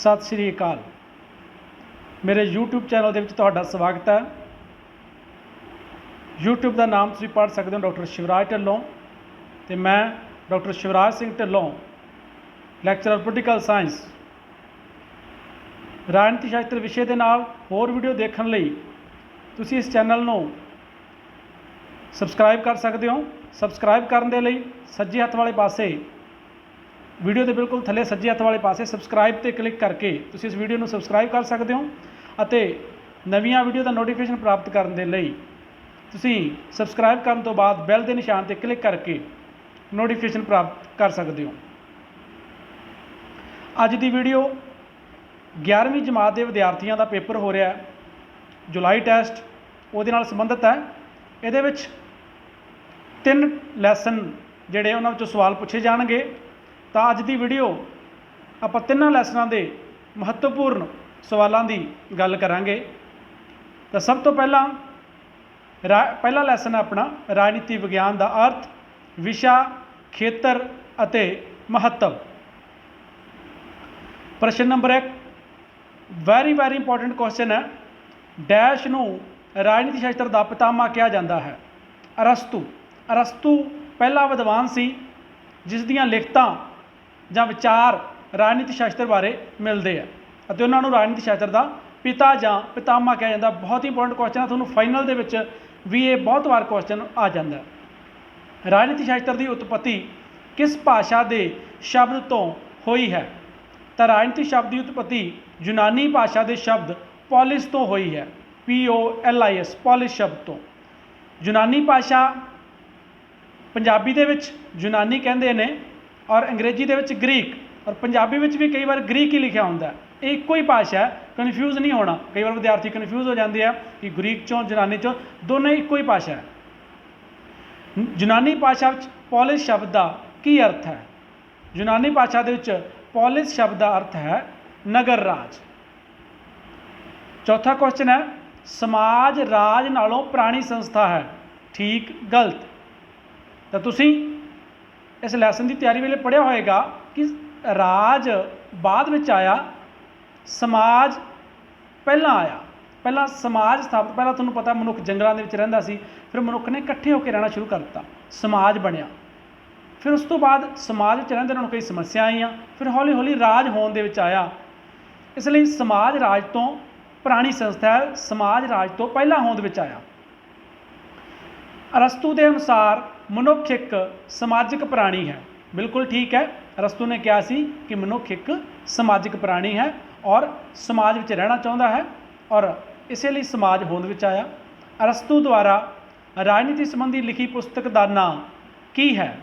सत श्री अकाल। मेरे यूट्यूब चैनल के तुहाडा स्वागत है। यूट्यूब का नाम तुसीं पढ़ सकते हो डॉक्टर शिवराज ढिल्लों, तो मैं doctor Shivraj Singh Dhillon, lecturer political science, राजनीति शास्त्र विषय के नाल होर वीडियो देखने लई तुसीं इस चैनल नूं सबसक्राइब कर सकते हो। सबसक्राइब करने के लिए सज्जे हत्थ वाले पासे वीडियो के बिल्कुल थले सज्जे हत्थ वाले पासे सबसक्राइब पर क्लिक करके तुसीं इस वीडियो को सबसक्राइब कर सकते हो और नवीं वीडियो का नोटिफिकेशन प्राप्त करने के लिए तुसीं सबसक्राइब करने तो बाद बैल के निशान पर क्लिक करके नोटिफिकेशन प्राप्त कर सकते हो। अज की वीडियो 11वीं जमात के विद्यार्थियों का पेपर हो रहा है, जुलाई टेस्ट वो संबंधित है। ये 3 लैसन जोड़े उन्होंने सवाल पूछे जाएंगे। तो अज की वीडियो आप 3 लैसनों के महत्वपूर्ण सवालों की गल करांगे। तो सब तो पहला लैसन अपना राजनीति विज्ञान का अर्थ, विशा, खेतर अते महत्व। प्रश्न नंबर 1 वैरी इंपॉर्टेंट क्वेश्चन है। डैश नूं राजनीति शास्त्र का पितामह कहा जाता है। अरस्तु पहला विद्वान सी जिस दियां लिखतां जां विचार राजनीति शास्त्र बारे मिलते हैं, उन्होंने राजनीति शास्त्र का पिता जां पितामह कहा जाता। बहुत ही इंपॉर्टेंट क्वेश्चन है, थोनों फाइनल दे विच भी ये बहुत बार क्वेश्चन आ जाता है। राजनीति शास्त्र की उत्पत्ति किस भाषा के शब्द तो हुई है? तो राजनीति शब्द की उत्पत्ति यूनानी भाषा के शब्द पॉलिस तो हुई है। POLIS पॉलिस शब्द तो। यूनानी भाषा पंजाबी दे विच यूनानी कहते हैं और अंग्रेजी दे विच ग्रीक, और पंजाबी विच भी कई बार ग्रीक ही लिखा होंदा है। एक कोई भाषा है, कन्फ्यूज़ नहीं होना। कई बार विद्यार्थी कन्फ्यूज़ हो जाते हैं कि ग्रीक चों यूनानी चों, दोनों एक कोई भाषा है। यूनानी भाषा पॉलिस शब्द का की अर्थ है? यूनानी भाषा दे विच पॉलिस शब्द का अर्थ है नगर राज। चौथा क्वेश्चन है समाज राज नालों पुरानी संस्था है, ठीक गलत? तो तुसी इस लैसन की तैयारी वेले पढ़िया होएगा कि राज बाद में आया, समाज पहला आया। पहला समाज स्थापित, पहला तुहानूं पता मनुख जंगलों के रहिंदा सी, फिर मनुख ने इकट्ठे होकर रहना शुरू कर दिता, समाज बनिया। फिर उस तो बाद समाज में रहिंदे उन्होंने कई समस्या आईयां, फिर हौली हौली राज होने दे विच आया। इसलिए समाज राज तो पुरानी संस्था है, समाज राज तो पहला होंद विच आया। अरस्तु के अनुसार मनुख एक समाजिक प्राणी है, बिल्कुल ठीक है। अरस्तु ने कहा सी कि मनुख एक समाजिक प्राणी है और समाज में रहना चाहता है, और इसलिए समाज होंद विच आया। अरस्तु द्वारा राजनीति संबंधी लिखी पुस्तक का नाम की है?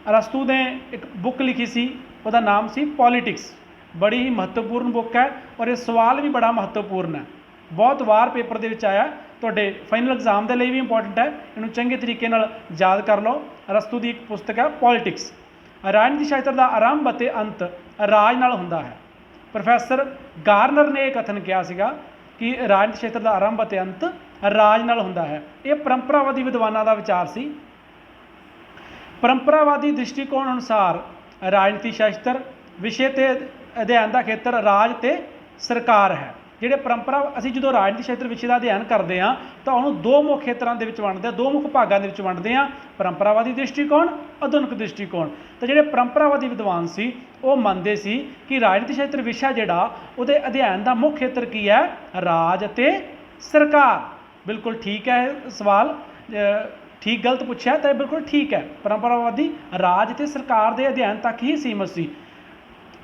अरस्तु ने एक बुक लिखी सी, उसका नाम सी पॉलिटिक्स। बड़ी ही महत्वपूर्ण बुक है और ये सवाल भी बड़ा महत्वपूर्ण है, बहुत बार पेपर के आया। तुहाडे फाइनल एग्जाम के लिए भी इंपॉर्टेंट है, इन्हूं चंगे तरीके नाल याद कर लो। अरस्तु की एक पुस्तक है पॉलिटिक्स। राजनीति शास्त्र का आरंभ और अंत राज नाल हुंदा है। प्रोफैसर गार्नर ने यह कथन किया सीगा कि राजनीति शास्त्र का आरंभ और अंत राज नाल हुंदा है। ये परंपरावादी विद्वानों का विचार सी। परंपरावादी दृष्टिकोण अनुसार राजनीति शास्त्र विषय ते अध्ययन का खेतर राज ते सरकार है। जिहड़े परंपरा असीं जो राजनीति शास्त्र विषय का अध्ययन करते हैं तो उन्होंने 2 मुख खेतरों के वंडते हैं, 2 मुख भागों के वंडते हैं, परंपरावादी दृष्टिकोण, आधुनिक दृष्टिकोण। तो जिहड़े परंपरावादी विद्वान सी वो मानते सी कि राजनीति शास्त्र विषय जिहड़ा उहदे अध्ययन का मुख खेतर की है? राज ते सरकार। बिल्कुल ठीक है सवाल, ठीक गलत पूछा तो बिल्कुल ठीक है। परंपरावादी राज ते सरकार के अध्ययन तक ही सीमित सी।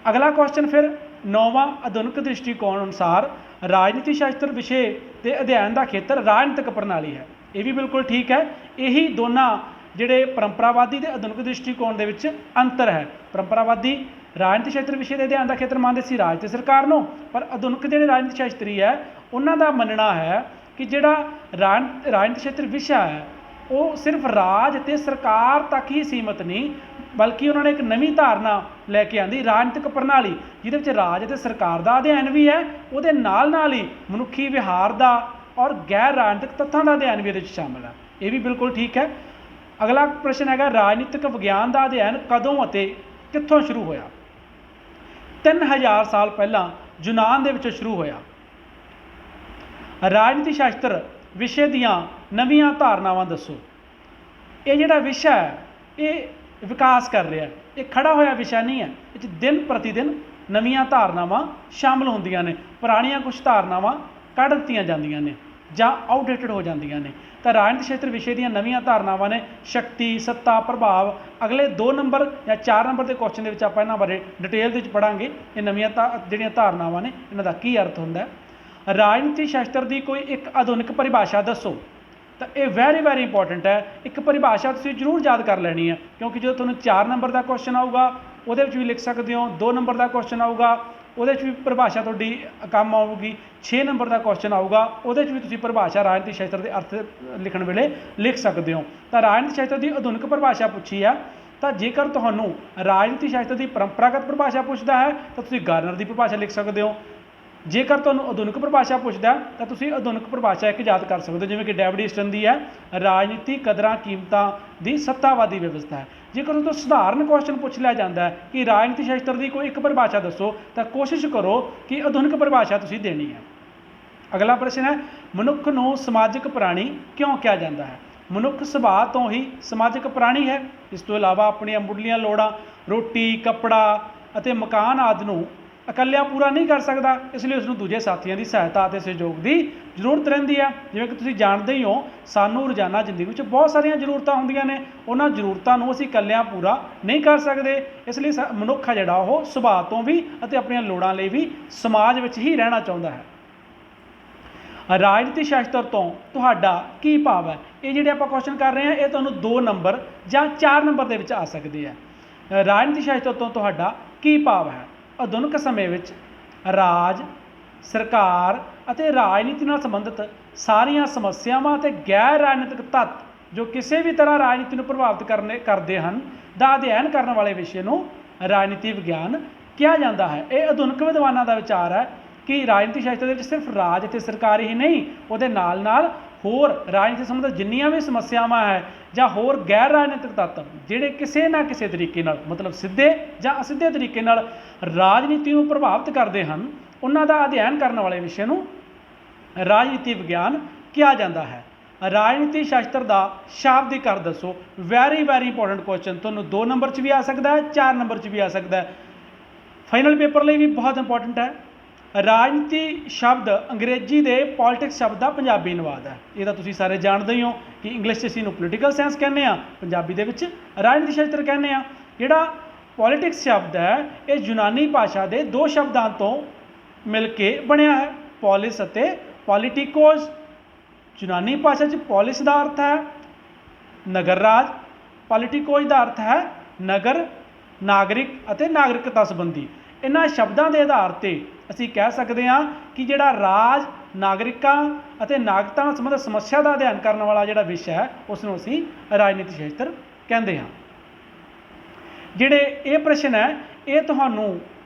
अगला क्वेश्चन फिर 9वां आधुनिक दृष्टिकोण अनुसार राजनीति शास्त्र विषय के अध्ययन का खेतर राजनीतिक प्रणाली है। ये भी बिल्कुल ठीक है। यही दोनों जिहड़े परंपरावादी ते आधुनिक दृष्टिकोण दे विच अंतर है। परंपरावादी राजनीति शास्त्र विषय के अध्ययन का खेतर मानते सी राज ते सरकार नूं, पर आधुनिक जिहड़े राजनीति शास्त्री है उन्हां दा मनना है कि जिहड़ा राजनीति शास्त्र विषय है वो सिर्फ राज ते सरकार तक ही सीमित नहीं, बल्कि उन्होंने एक नवी धारणा लैके आंदी राजनीतिक प्रणाली, जिहदे राज ते सरकार का अध्ययन भी है, उहदे नाल ही मनुखी विहार का और गैर राजनीतिक तत्थों का अध्ययन भी इहदे शामिल है। ये भी बिल्कुल ठीक है। अगला प्रश्न है राजनीतिक विज्ञान का अध्ययन कदों अते कित्थों शुरू होया? 3000 ਸਾਲ ਪਹਿਲਾਂ ਯੂਨਾਨ ਦੇ ਵਿੱਚੋਂ ਸ਼ੁਰੂ ਹੋਇਆ। ਰਾਜਨੀਤੀ ਸ਼ਾਸਤਰ ਵਿਸ਼ੇ ਦੀਆਂ ਨਵੀਆਂ ਧਾਰਨਾਵਾਂ ਦੱਸੋ। ਇਹ ਜਿਹੜਾ ਵਿਸ਼ਾ ਹੈ ਇਹ ਵਿਕਾਸ ਕਰ ਰਿਹਾ, ਇਹ ਖੜਾ ਹੋਇਆ ਵਿਸ਼ਾ ਨਹੀਂ ਹੈ। ਇਹ 'ਚ ਦਿਨ ਪ੍ਰਤੀ ਦਿਨ ਨਵੀਆਂ ਧਾਰਨਾਵਾਂ ਸ਼ਾਮਲ ਹੁੰਦੀਆਂ ਨੇ, ਪੁਰਾਣੀਆਂ ਕੁਛ ਧਾਰਨਾਵਾਂ ਕੱਢ ਦਿੱਤੀਆਂ ਜਾਂਦੀਆਂ ਨੇ ਜਾਂ ਆਊਟਡੇਟਡ ਹੋ ਜਾਂਦੀਆਂ ਨੇ। ਤਾਂ ਰਾਜਨੀਤੀ ਖੇਤਰ ਵਿਸ਼ੇ ਦੀਆਂ ਨਵੀਆਂ ਧਾਰਨਾਵਾਂ ਨੇ ਸ਼ਕਤੀ, ਸੱਤਾ, ਪ੍ਰਭਾਵ। ਅਗਲੇ 2 ਨੰਬਰ ਜਾਂ 4 ਨੰਬਰ ਦੇ ਕੁਐਸਚਨ ਦੇ ਵਿੱਚ ਆਪਾਂ ਇਹਨਾਂ ਬਾਰੇ ਡਿਟੇਲ ਦੇ ਵਿੱਚ ਪੜ੍ਹਾਂਗੇ। ਇਹ ਨਵੀਆਂ ਜਿਹੜੀਆਂ ਧਾਰਨਾਵਾਂ ਨੇ ਇਹਨਾਂ ਦਾ ਕੀ ਅਰਥ ਹੁੰਦਾ। ਰਾਜਨੀਤੀ ਸ਼ਾਸਤਰ ਦੀ ਕੋਈ ਇੱਕ ਆਧੁਨਿਕ ਪਰਿਭਾਸ਼ਾ ਦੱਸੋ। ਤਾਂ ਇਹ ਵੈਰੀ ਇੰਪੋਰਟੈਂਟ ਹੈ। ਇੱਕ ਪਰਿਭਾਸ਼ਾ ਤੁਸੀਂ ਜ਼ਰੂਰ ਯਾਦ ਕਰ ਲੈਣੀ ਹੈ, ਕਿਉਂਕਿ ਜਦੋਂ ਤੁਹਾਨੂੰ 4 ਨੰਬਰ ਦਾ ਕੁਐਸਚਨ ਆਊਗਾ ਉਹਦੇ ਵਿੱਚ ਵੀ ਲਿਖ ਸਕਦੇ ਹੋ। 2 ਨੰਬਰ ਦਾ ਕੁਐਸਚਨ ਆਊਗਾ ਉਹਦੇ 'ਚ ਵੀ ਪਰਿਭਾਸ਼ਾ ਤੁਹਾਡੀ ਕੰਮ ਆਊਗੀ। 6 ਨੰਬਰ ਦਾ ਕੁਐਸਚਨ ਆਊਗਾ ਉਹਦੇ 'ਚ ਵੀ ਤੁਸੀਂ ਪਰਿਭਾਸ਼ਾ ਰਾਜਨੀਤੀ ਸ਼ਾਸਤਰ ਦੇ ਅਰਥ ਲਿਖਣ ਵੇਲੇ ਲਿਖ ਸਕਦੇ ਹੋ। ਤਾਂ ਰਾਜਨੀਤੀ ਸ਼ਾਸਤਰ ਦੀ ਆਧੁਨਿਕ ਪਰਿਭਾਸ਼ਾ ਪੁੱਛੀ ਆ, ਤਾਂ ਜੇਕਰ ਤੁਹਾਨੂੰ ਰਾਜਨੀਤੀ ਸ਼ਾਸਤਰ ਦੀ ਪਰੰਪਰਾਗਤ ਪਰਿਭਾਸ਼ਾ ਪੁੱਛਦਾ ਹੈ ਤਾਂ ਤੁਸੀਂ ਗਾਰਨਰ ਦੀ ਪਰਿਭਾਸ਼ਾ ਲਿਖ ਸਕਦੇ ਹੋ। ਜੇਕਰ ਤੁਹਾਨੂੰ ਆਧੁਨਿਕ ਪਰਿਭਾਸ਼ਾ ਪੁੱਛਦਾ ਤਾਂ ਤੁਸੀਂ ਆਧੁਨਿਕ ਪਰਿਭਾਸ਼ਾ ਇੱਕ ਯਾਦ ਕਰ ਸਕਦੇ ਹੋ, ਜਿਵੇਂ ਕਿ ਡੇਵਿਡ ਈਸਟਨ ਦੀ ਹੈ ਰਾਜਨੀਤੀ ਕਦਰਾਂ ਕੀਮਤਾਂ ਦੀ ਸੱਤਾਵਾਦੀ ਵਿਵਸਥਾ ਹੈ। ਜੇਕਰ ਉਹ ਤੋਂ ਸਧਾਰਨ ਕੁਐਸਚਨ ਪੁੱਛ ਲਿਆ ਜਾਂਦਾ ਹੈ ਕਿ ਰਾਜਨੀਤੀ ਸ਼ਾਸਤਰ ਦੀ ਕੋਈ ਇੱਕ ਪਰਿਭਾਸ਼ਾ ਦੱਸੋ, ਤਾਂ ਕੋਸ਼ਿਸ਼ ਕਰੋ ਕਿ ਆਧੁਨਿਕ ਪਰਿਭਾਸ਼ਾ ਤੁਸੀਂ ਦੇਣੀ ਹੈ। ਅਗਲਾ ਪ੍ਰਸ਼ਨ ਹੈ, ਮਨੁੱਖ ਨੂੰ ਸਮਾਜਿਕ ਪ੍ਰਾਣੀ ਕਿਉਂ ਕਿਹਾ ਜਾਂਦਾ ਹੈ। ਮਨੁੱਖ ਸੁਭਾਅ ਤੋਂ ਹੀ ਸਮਾਜਿਕ ਪ੍ਰਾਣੀ ਹੈ। ਇਸ ਤੋਂ ਇਲਾਵਾ ਆਪਣੀਆਂ ਮੁੱਢਲੀਆਂ ਲੋੜਾਂ ਰੋਟੀ, ਕੱਪੜਾ ਅਤੇ ਮਕਾਨ ਆਦਿ ਨੂੰ ਇਕੱਲਿਆਂ ਪੂਰਾ ਨਹੀਂ ਕਰ ਸਕਦਾ, ਇਸ ਲਈ ਉਸਨੂੰ ਦੂਜੇ ਸਾਥੀਆਂ ਦੀ ਸਹਾਇਤਾ ਅਤੇ ਸਹਿਯੋਗ ਦੀ ਜ਼ਰੂਰਤ ਰਹਿੰਦੀ ਹੈ। ਜਿਵੇਂ ਕਿ ਤੁਸੀਂ ਜਾਣਦੇ ਹੀ ਹੋ, ਸਾਨੂੰ ਰੋਜ਼ਾਨਾ ਜ਼ਿੰਦਗੀ ਵਿੱਚ ਬਹੁਤ ਸਾਰੀਆਂ ਜ਼ਰੂਰਤਾਂ ਹੁੰਦੀਆਂ ਨੇ, ਉਹਨਾਂ ਜ਼ਰੂਰਤਾਂ ਨੂੰ ਅਸੀਂ ਇਕੱਲਿਆਂ ਪੂਰਾ ਨਹੀਂ ਕਰ ਸਕਦੇ। ਇਸ ਲਈ ਮਨੁੱਖ ਹੈ ਜਿਹੜਾ ਉਹ ਸੁਭਾਅ ਤੋਂ ਵੀ ਅਤੇ ਆਪਣੀਆਂ ਲੋੜਾਂ ਲਈ ਵੀ ਸਮਾਜ ਵਿੱਚ ਹੀ ਰਹਿਣਾ ਚਾਹੁੰਦਾ ਹੈ। ਰਾਜਨੀਤੀ ਸ਼ਾਸਤਰ ਤੋਂ ਤੁਹਾਡਾ ਕੀ ਭਾਵ ਹੈ। ਇਹ ਜਿਹੜੇ ਆਪਾਂ ਕੁਐਸਚਨ ਕਰ ਰਹੇ ਹਾਂ ਇਹ ਤੁਹਾਨੂੰ 2 ਨੰਬਰ ਜਾਂ 4 ਨੰਬਰ ਦੇ ਵਿੱਚ ਆ ਸਕਦੇ ਆ। ਰਾਜਨੀਤੀ ਸ਼ਾਸਤਰ ਤੋਂ ਤੁਹਾਡਾ ਕੀ ਭਾਵ ਹੈ। ਆਧੁਨਿਕ ਸਮੇਂ ਵਿੱਚ ਰਾਜ, ਸਰਕਾਰ ਅਤੇ ਰਾਜਨੀਤੀ ਨਾਲ ਸੰਬੰਧਿਤ ਸਾਰੀਆਂ ਸਮੱਸਿਆਵਾਂ ਅਤੇ ਗੈਰ ਰਾਜਨੀਤਿਕ ਤੱਤ ਜੋ ਕਿਸੇ ਵੀ ਤਰ੍ਹਾਂ ਰਾਜਨੀਤੀ ਨੂੰ ਪ੍ਰਭਾਵਿਤ ਕਰਦੇ ਹਨ ਦਾ ਅਧਿਐਨ ਕਰਨ ਵਾਲੇ ਵਿਸ਼ੇ ਨੂੰ ਰਾਜਨੀਤੀ ਵਿਗਿਆਨ ਕਿਹਾ ਜਾਂਦਾ ਹੈ। ਇਹ ਆਧੁਨਿਕ ਵਿਦਵਾਨਾਂ ਦਾ ਵਿਚਾਰ ਹੈ ਕਿ ਰਾਜਨੀਤੀ ਸ਼ਾਸਤਰ ਦੇ ਵਿੱਚ ਸਿਰਫ ਰਾਜ ਅਤੇ ਸਰਕਾਰ ਹੀ ਨਹੀਂ, ਉਹਦੇ ਨਾਲ ਹੋਰ ਰਾਜਨੀਤੀ ਸੰਬੰਧਿਤ ਜਿੰਨੀਆਂ ਵੀ ਸਮੱਸਿਆਵਾਂ ਹੈ ਜਾਂ ਹੋਰ ਗੈਰ ਰਾਜਨੀਤਿਕ ਤੱਤ ਜਿਹੜੇ ਕਿਸੇ ਨਾ ਕਿਸੇ ਤਰੀਕੇ ਨਾਲ ਮਤਲਬ ਸਿੱਧੇ ਜਾਂ ਅਸਿੱਧੇ ਤਰੀਕੇ ਨਾਲ ਰਾਜਨੀਤੀ ਨੂੰ ਪ੍ਰਭਾਵਿਤ ਕਰਦੇ ਹਨ, ਉਹਨਾਂ ਦਾ ਅਧਿਐਨ ਕਰਨ ਵਾਲੇ ਵਿਸ਼ੇ ਨੂੰ ਰਾਜਨੀਤੀ ਵਿਗਿਆਨ ਕਿਹਾ ਜਾਂਦਾ ਹੈ। ਰਾਜਨੀਤੀ ਸ਼ਾਸਤਰ ਦਾ ਸ਼ਾਬਦਿਕ ਅਰਥ ਦੱਸੋ। ਵੈਰੀ ਇੰਪੋਰਟੈਂਟ ਕੁਐਸਚਨ, ਤੁਹਾਨੂੰ 2 ਨੰਬਰ 'ਚ ਵੀ ਆ ਸਕਦਾ ਹੈ, 4 ਨੰਬਰ 'ਚ ਵੀ ਆ ਸਕਦਾ ਹੈ। ਫਾਈਨਲ ਪੇਪਰ ਲਈ ਵੀ ਬਹੁਤ ਇੰਪੋਰਟੈਂਟ ਹੈ। ਰਾਜਨੀਤੀ ਸ਼ਬਦ ਅੰਗਰੇਜ਼ੀ ਦੇ ਪੋਲੀਟਿਕਸ ਸ਼ਬਦ ਦਾ ਪੰਜਾਬੀ ਅਨੁਵਾਦ ਹੈ। ਇਹ ਤਾਂ ਤੁਸੀਂ ਸਾਰੇ ਜਾਣਦੇ ਹੀ ਹੋ ਕਿ ਇੰਗਲਿਸ਼ 'ਚ ਅਸੀਂ ਇਹਨੂੰ ਪੋਲੀਟੀਕਲ ਸਾਇੰਸ ਕਹਿੰਦੇ ਹਾਂ, ਪੰਜਾਬੀ ਦੇ ਵਿੱਚ ਰਾਜਨੀਤੀ ਸ਼ਾਸਤਰ ਕਹਿੰਦੇ ਹਾਂ। ਜਿਹੜਾ ਪੋਲੀਟਿਕਸ ਸ਼ਬਦ ਹੈ ਇਹ ਯੂਨਾਨੀ ਭਾਸ਼ਾ ਦੇ 2 ਸ਼ਬਦਾਂ ਤੋਂ ਮਿਲ ਕੇ ਬਣਿਆ ਹੈ, ਪੋਲਿਸ ਅਤੇ ਪੋਲੀਟਿਕੋਸ। ਯੂਨਾਨੀ ਭਾਸ਼ਾ 'ਚ ਪੋਲਿਸ ਦਾ ਅਰਥ ਹੈ ਨਗਰ ਰਾਜ, ਪੋਲੀਟਿਕੋਸ ਦਾ ਅਰਥ ਹੈ ਨਗਰ, ਨਾਗਰਿਕ ਅਤੇ ਨਾਗਰਿਕਤਾ ਸੰਬੰਧੀ। ਇਹਨਾਂ ਸ਼ਬਦਾਂ ਦੇ ਆਧਾਰ 'ਤੇ ਅਸੀਂ ਕਹਿ ਸਕਦੇ ਹਾਂ ਕਿ ਜਿਹੜਾ ਰਾਜ, ਨਾਗਰਿਕਾਂ ਅਤੇ ਨਾਗਰਿਕਤਾ ਨਾਲ ਸੰਬੰਧਿਤ ਸਮੱਸਿਆ ਦਾ ਅਧਿਐਨ ਕਰਨ ਵਾਲਾ ਜਿਹੜਾ ਵਿਸ਼ਾ ਹੈ ਉਸ ਨੂੰ ਅਸੀਂ ਰਾਜਨੀਤੀ ਸ਼ਾਸਤਰ ਕਹਿੰਦੇ ਹਾਂ। ਜਿਹੜੇ ਇਹ ਪ੍ਰਸ਼ਨ ਹੈ ਇਹ ਤੁਹਾਨੂੰ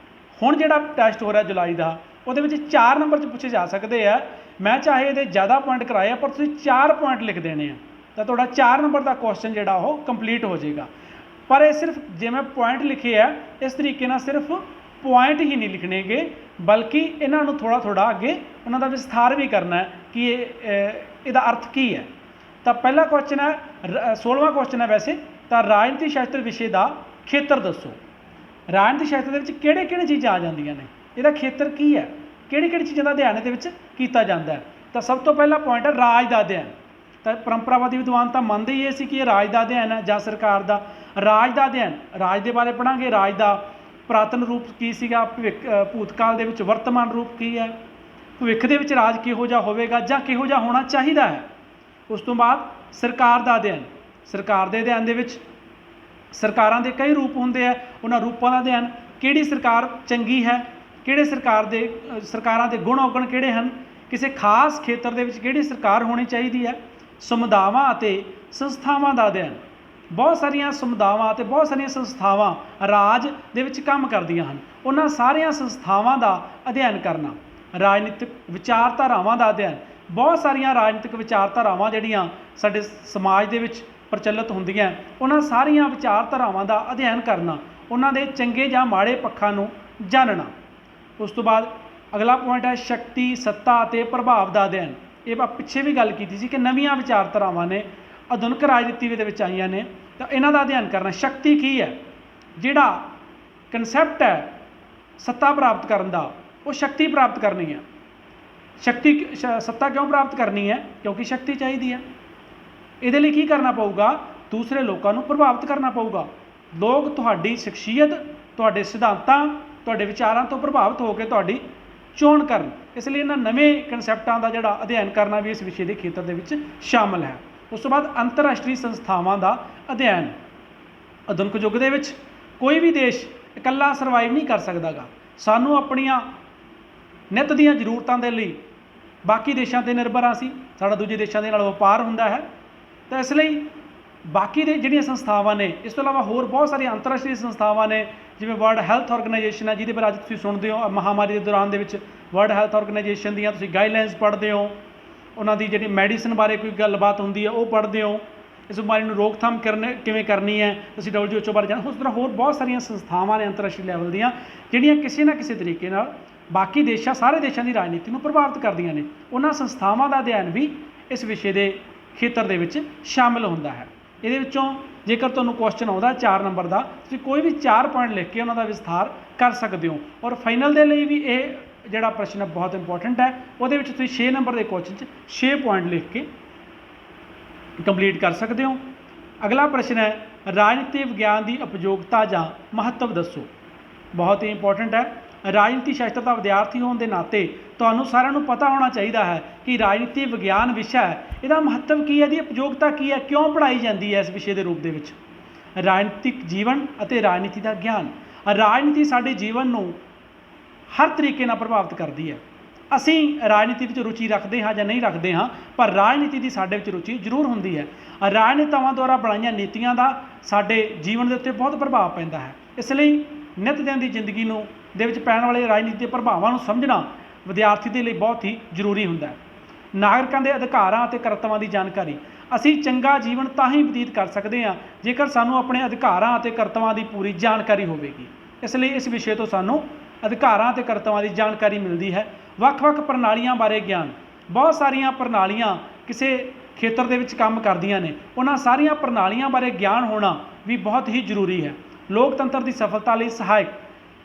ਹੁਣ ਜਿਹੜਾ ਟੈਸਟ ਹੋ ਰਿਹਾ ਜੁਲਾਈ ਦਾ ਉਹਦੇ ਵਿੱਚ 4 ਨੰਬਰ 'ਚ ਪੁੱਛੇ ਜਾ ਸਕਦੇ ਆ। ਮੈਂ ਚਾਹੇ ਇਹਦੇ ਜ਼ਿਆਦਾ ਪੁਆਇੰਟ ਕਰਾਏ ਆ ਪਰ ਤੁਸੀਂ 4 ਪੁਆਇੰਟ ਲਿਖ ਦੇਣੇ ਆ ਤਾਂ ਤੁਹਾਡਾ 4 ਨੰਬਰ ਦਾ ਕੁਐਸਚਨ ਜਿਹੜਾ ਉਹ ਕੰਪਲੀਟ ਹੋ ਜਾਏਗਾ। ਪਰ ਇਹ ਸਿਰਫ ਜੇ ਮੈਂ ਪੁਆਇੰਟ ਲਿਖੇ ਆ ਇਸ ਤਰੀਕੇ ਨਾਲ ਸਿਰਫ ਪੁਆਇੰਟ ਹੀ ਨਹੀਂ ਲਿਖਣੇਗੇ, ਬਲਕਿ ਇਹਨਾਂ ਨੂੰ ਥੋੜ੍ਹਾ ਅੱਗੇ ਉਹਨਾਂ ਦਾ ਵਿਸਥਾਰ ਵੀ ਕਰਨਾ ਹੈ ਕਿ ਇਹਦਾ ਅਰਥ ਕੀ ਹੈ। ਤਾਂ ਪਹਿਲਾ ਕੁਐਸਚਨ ਹੈ 16ਵਾਂ ਕੁਐਸਚਨ ਹੈ ਵੈਸੇ, ਤਾਂ ਰਾਜਨੀਤੀ ਸ਼ਾਸਤਰ ਵਿਸ਼ੇ ਦਾ ਖੇਤਰ ਦੱਸੋ। ਰਾਜਨੀਤੀ ਸ਼ਾਸਤਰ ਦੇ ਵਿੱਚ ਕਿਹੜੇ ਚੀਜ਼ਾਂ ਆ ਜਾਂਦੀਆਂ ਨੇ, ਇਹਦਾ ਖੇਤਰ ਕੀ ਹੈ, ਕਿਹੜੀ ਚੀਜ਼ਾਂ ਦਾ ਅਧਿਐਨ ਇਹਦੇ ਵਿੱਚ ਕੀਤਾ ਜਾਂਦਾ ਹੈ। ਤਾਂ ਸਭ ਤੋਂ ਪਹਿਲਾ ਪੁਆਇੰਟ ਹੈ ਰਾਜ ਦਾ ਅਧਿਐਨ। ਤਾਂ ਪਰੰਪਰਾਵਾਦੀ ਵਿਦਵਾਨ ਤਾਂ ਮੰਨਦੇ ਹੀ ਇਹ ਸੀ ਕਿ ਇਹ ਰਾਜ ਦਾ ਅਧਿਐਨ ਹੈ ਜਾਂ ਸਰਕਾਰ ਦਾ। ਰਾਜ ਦਾ ਅਧਿਐਨ, ਰਾਜ ਦੇ ਬਾਰੇ ਪੜ੍ਹਾਂਗੇ। ਰਾਜ ਦਾ ਪੁਰਾਤਨ ਰੂਪ ਕੀ ਸੀਗਾ, ਭੂਤਕਾਲ ਦੇ ਵਿੱਚ ਵਰਤਮਾਨ ਰੂਪ ਕੀ ਹੈ, ਭਵਿੱਖ ਦੇ ਵਿੱਚ ਰਾਜ ਕਿਹੋ ਜਿਹਾ ਹੋਵੇਗਾ ਜਾਂ ਕਿਹੋ ਜਿਹਾ ਹੋਣਾ ਚਾਹੀਦਾ ਹੈ। ਉਸ ਤੋਂ ਬਾਅਦ ਸਰਕਾਰ ਦਾ ਅਧਿਐਨ। ਸਰਕਾਰ ਦੇ ਅਧਿਐਨ ਦੇ ਵਿੱਚ ਸਰਕਾਰਾਂ ਦੇ ਕਈ ਰੂਪ ਹੁੰਦੇ ਆ, ਉਹਨਾਂ ਰੂਪਾਂ ਦਾ ਅਧਿਐਨ। ਕਿਹੜੀ ਸਰਕਾਰ ਚੰਗੀ ਹੈ, ਕਿਹੜੇ ਸਰਕਾਰਾਂ ਦੇ ਗੁਣ ਔਗਣ ਕਿਹੜੇ ਹਨ, ਕਿਸੇ ਖਾਸ ਖੇਤਰ ਦੇ ਵਿੱਚ ਕਿਹੜੀ ਸਰਕਾਰ ਹੋਣੀ ਚਾਹੀਦੀ ਹੈ। ਸਮੁਦਾਵਾਂ ਅਤੇ ਸੰਸਥਾਵਾਂ ਦਾ ਅਧਿਐਨ। ਬਹੁਤ ਸਾਰੀਆਂ ਸਮੁਦਾਵਾਂ ਅਤੇ ਬਹੁਤ ਸਾਰੀਆਂ ਸੰਸਥਾਵਾਂ ਰਾਜ ਦੇ ਵਿੱਚ ਕੰਮ ਕਰਦੀਆਂ ਹਨ, ਉਹਨਾਂ ਸਾਰੀਆਂ ਸੰਸਥਾਵਾਂ ਦਾ ਅਧਿਐਨ ਕਰਨਾ। ਰਾਜਨੀਤਿਕ ਵਿਚਾਰਧਾਰਾਵਾਂ ਦਾ ਅਧਿਐਨ। ਬਹੁਤ ਸਾਰੀਆਂ ਰਾਜਨੀਤਿਕ ਵਿਚਾਰਧਾਰਾਵਾਂ ਜਿਹੜੀਆਂ ਸਾਡੇ ਸਮਾਜ ਦੇ ਵਿੱਚ ਪ੍ਰਚਲਿਤ ਹੁੰਦੀਆਂ, ਉਹਨਾਂ ਸਾਰੀਆਂ ਵਿਚਾਰਧਾਰਾਵਾਂ ਦਾ ਅਧਿਐਨ ਕਰਨਾ, ਉਹਨਾਂ ਦੇ ਚੰਗੇ ਜਾਂ ਮਾੜੇ ਪੱਖਾਂ ਨੂੰ जानना। उस तो बाद अगला पॉइंट है शक्ति सत्ता ਅਤੇ प्रभाव का अध्ययन। ये आप पिछे भी गल की थी कि नवीं विचारधारावां ने आधुनिक राजनीति दे विच आईयां ने, तो इन्हां दा अध्ययन करना। शक्ति की है, जिहड़ा कंसैप्ट है सत्ता प्राप्त करन दा, वो शक्ति प्राप्त करनी है। शक्ति सत्ता क्यों प्राप्त करनी है? क्योंकि शक्ति चाहिए है। इहदे लई की करना पऊगा? दूसरे लोगों को प्रभावित करना पऊगा। लोग तुहाडी शख्सियत, तुहाडे सिद्धांतां, तुहाडे विचारां तो प्रभावित होकर तुहाडी चोण करन। इसलिए इन्हां नवें कंसैप्टां दा जिहड़ा अध्ययन करना भी इस विषय के खेत्र दे विच शामिल है। उस तो बाद अंतरराष्ट्रीय संस्थावां का अध्ययन। आधुनिक युग दे विच कोई भी देश इकल्ला सरवाइव नहीं कर सकदा गा। सानूं अपणियां नित दीयां जरूरतां दे लई बाकी देशों पर निर्भर हाँ। साडा दूजे देशों के नाल वपार हुंदा है, तो इसलिए बाकी दे जिहड़ियां संस्थावां ने, इस तो इलावा होर बहुत सारी अंतरराष्ट्रीय संस्थावां ने, जिवें वर्ल्ड हैल्थ ऑर्गेनाइजेशन है, जिहदे बारे अज तुसीं सुणदे हो। महामारी के दौरान दे विच वर्ल्ड हैल्थ ऑर्गेनाइजेशन दीयां तुसीं गाइडलाइनस पढ़ते हो, उन्हां दी जिहड़ी मैडिसन बारे कोई गलबात हुंदी है वो पढ़ते हो। इस बीमारी नूं रोकथाम किवें करनी है, तुसीं WHO बारे जाण। उस तरह होर बहुत सारियां संस्थावां ने अंतरराष्ट्रीय लैवल दीयां, जिहड़ियां किसी ना किसी तरीके नाल बाकी देशों, सारे देशों की राजनीति को प्रभावित करदियां ने। उन्हां संस्थावां दा अध्ययन भी इस विषय के खेत्र दे विच शामिल हुंदा है। इहदे विचों जेकर तुहानूं क्वेश्चन आउंदा 4 नंबर का, तुसीं कोई भी 4 पॉइंट लिख के उन्हां दा विस्तार कर सकते हो। और फाइनल दे लई भी ये जिहड़ा प्रश्न है बहुत इंपॉर्टेंट है। उहदे विच तुसीं 6 नंबर के क्वेश्चन 6 पॉइंट लिख के कंप्लीट कर सकते हो। अगला प्रश्न है राजनीति विज्ञान की उपयोगिता जां महत्व दसो। बहुत ही इंपॉर्टेंट है। राजनीति शास्त्र का विद्यार्थी होने के नाते तुहानूं सारिਆਂ ਨੂੰ पता होना चाहिए है कि राजनीति विज्ञान विषय है, इसका महत्व की है, इसकी उपयोगिता की है, क्यों पढ़ाई जाती है इस विषय के रूप में। राजनीतिक जीवन और राजनीति का ज्ञान। राजनीति साडे जीवन में हर तरीके नाल प्रभावित करती है। असी राजनीति में रुचि रखते हाँ या नहीं रखते हाँ, पर राजनीति की साडे विच रुचि जरूर होंदी है। राजनेतावां द्वारा बनाईयां नीतियां का साडे जीवन के उत्ते बहुत प्रभाव पैंदा है। इसलिए नित दिन की जिंदगी नूं दे विच पैण वाले राजनीति के प्रभावों को समझना विद्यार्थी के लिए बहुत ही जरूरी होंदा है। नागरिकों के अधिकारां अते कर्तव्यां की जानकारी। असी चंगा जीवन तां ही बतीत कर सकते हैं जेकर सानूं अपने अधिकारां अते कर्तव्यां की पूरी जानकारी होवेगी। इसलिए इस विषय तो सानूं अधिकारां अते कर्तव्यां की जानकारी मिलती है। ਵੱਖ-ਵੱਖ प्रणालियां बारे ज्ञान। बहुत सारियां प्रणालियां किसी खेत्र दे विच काम करदियां ने, उन्हां सारियां प्रणालियां बारे ज्ञान होना भी बहुत ही जरूरी है। लोकतंत्र की सफलता लई सहायक।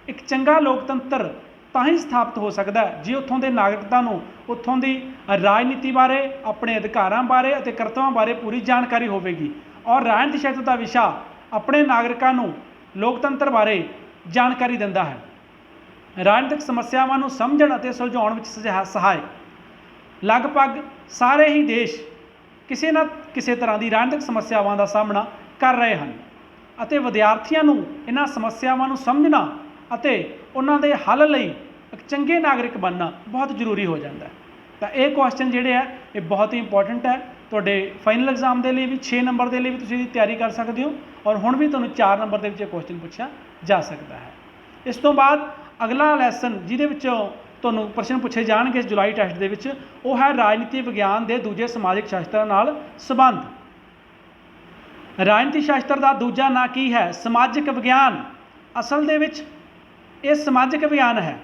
एक चंगा लोकतंत्र तां ही स्थापित हो सकता है जे उत्थों के नागरिकों को उत्थों की राजनीति बारे, अपने अधिकारां बारे अते कर्तव्यां बारे पूरी जानकारी होवेगी। और राजनीति शास्त्र का विषा अपने नागरिकों को लोकतंत्र बारे जानकारी दिंदा है। राजनीतिक समस्यावां नूं समझण अते सुलझाउण विच सहायक। लगभग सारे ही देश किसी न किसी तरह की राजनीतिक समस्यावां का सामना कर रहे हैं अते विद्यार्थियों नूं इन्हां समस्यावां नूं समझना अते उन्हां दे हल लई एक चंगे नागरिक बनना बहुत जरूरी हो जाता है। तो ये क्वेश्चन जिहड़े है ये बहुत ही इंपॉर्टेंट है। तुहाडे फाइनल एग्जाम के लिए भी 6 नंबर के लिए भी तुसीं तैयारी कर सकते हो, और हुण भी तुहानूं 4 नंबर के विच क्वेश्चन पूछा जा सकता है। इस तो बाद अगला लैसन जिहदे विचों तुहानूं प्रश्न पूछे जाणगे इस जुलाई टैस्ट दे विच, वो है राजनीति विज्ञान के दूजे समाजिक शास्त्रां नाल संबंध। राजनीति शास्त्र का दूजा नां की है? समाजिक विज्ञान। असल दे विच ये समाजिक विज्ञान है।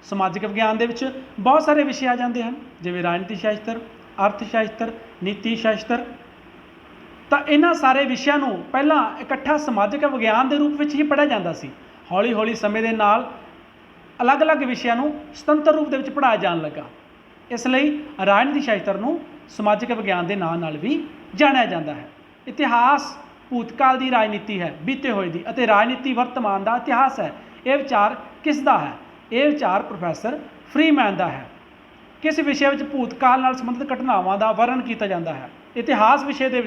समाजिक विज्ञान दे विच बहुत सारे विषय आ जाते हैं, जिवें राजनीति शास्त्र, अर्थशास्त्र, नीति शास्त्र। तो इन्हां सारे विषयां नूं पहलां इकट्ठा समाजिक विज्ञान के रूप में ही पढ़िया जाता सी। हौली हौली समय के नाल अलग अलग विषयां नूं सुतंत्र रूप में पढ़ाया जान लगा। इसलिए राजनीति शास्त्र नूं समाजिक विज्ञान के नाम नाल भी जानिया जाता है। इतिहास भूतकाल की राजनीति है, बीते हुए की, अते राजनीति वर्तमान का इतिहास है। यह विचार किसका है? यह विचार प्रोफैसर फ्रीमैन का है। किस विषय में भूतकाल नाल संबंधित घटनावां का वर्णन किया जाता है? इतिहास विषय के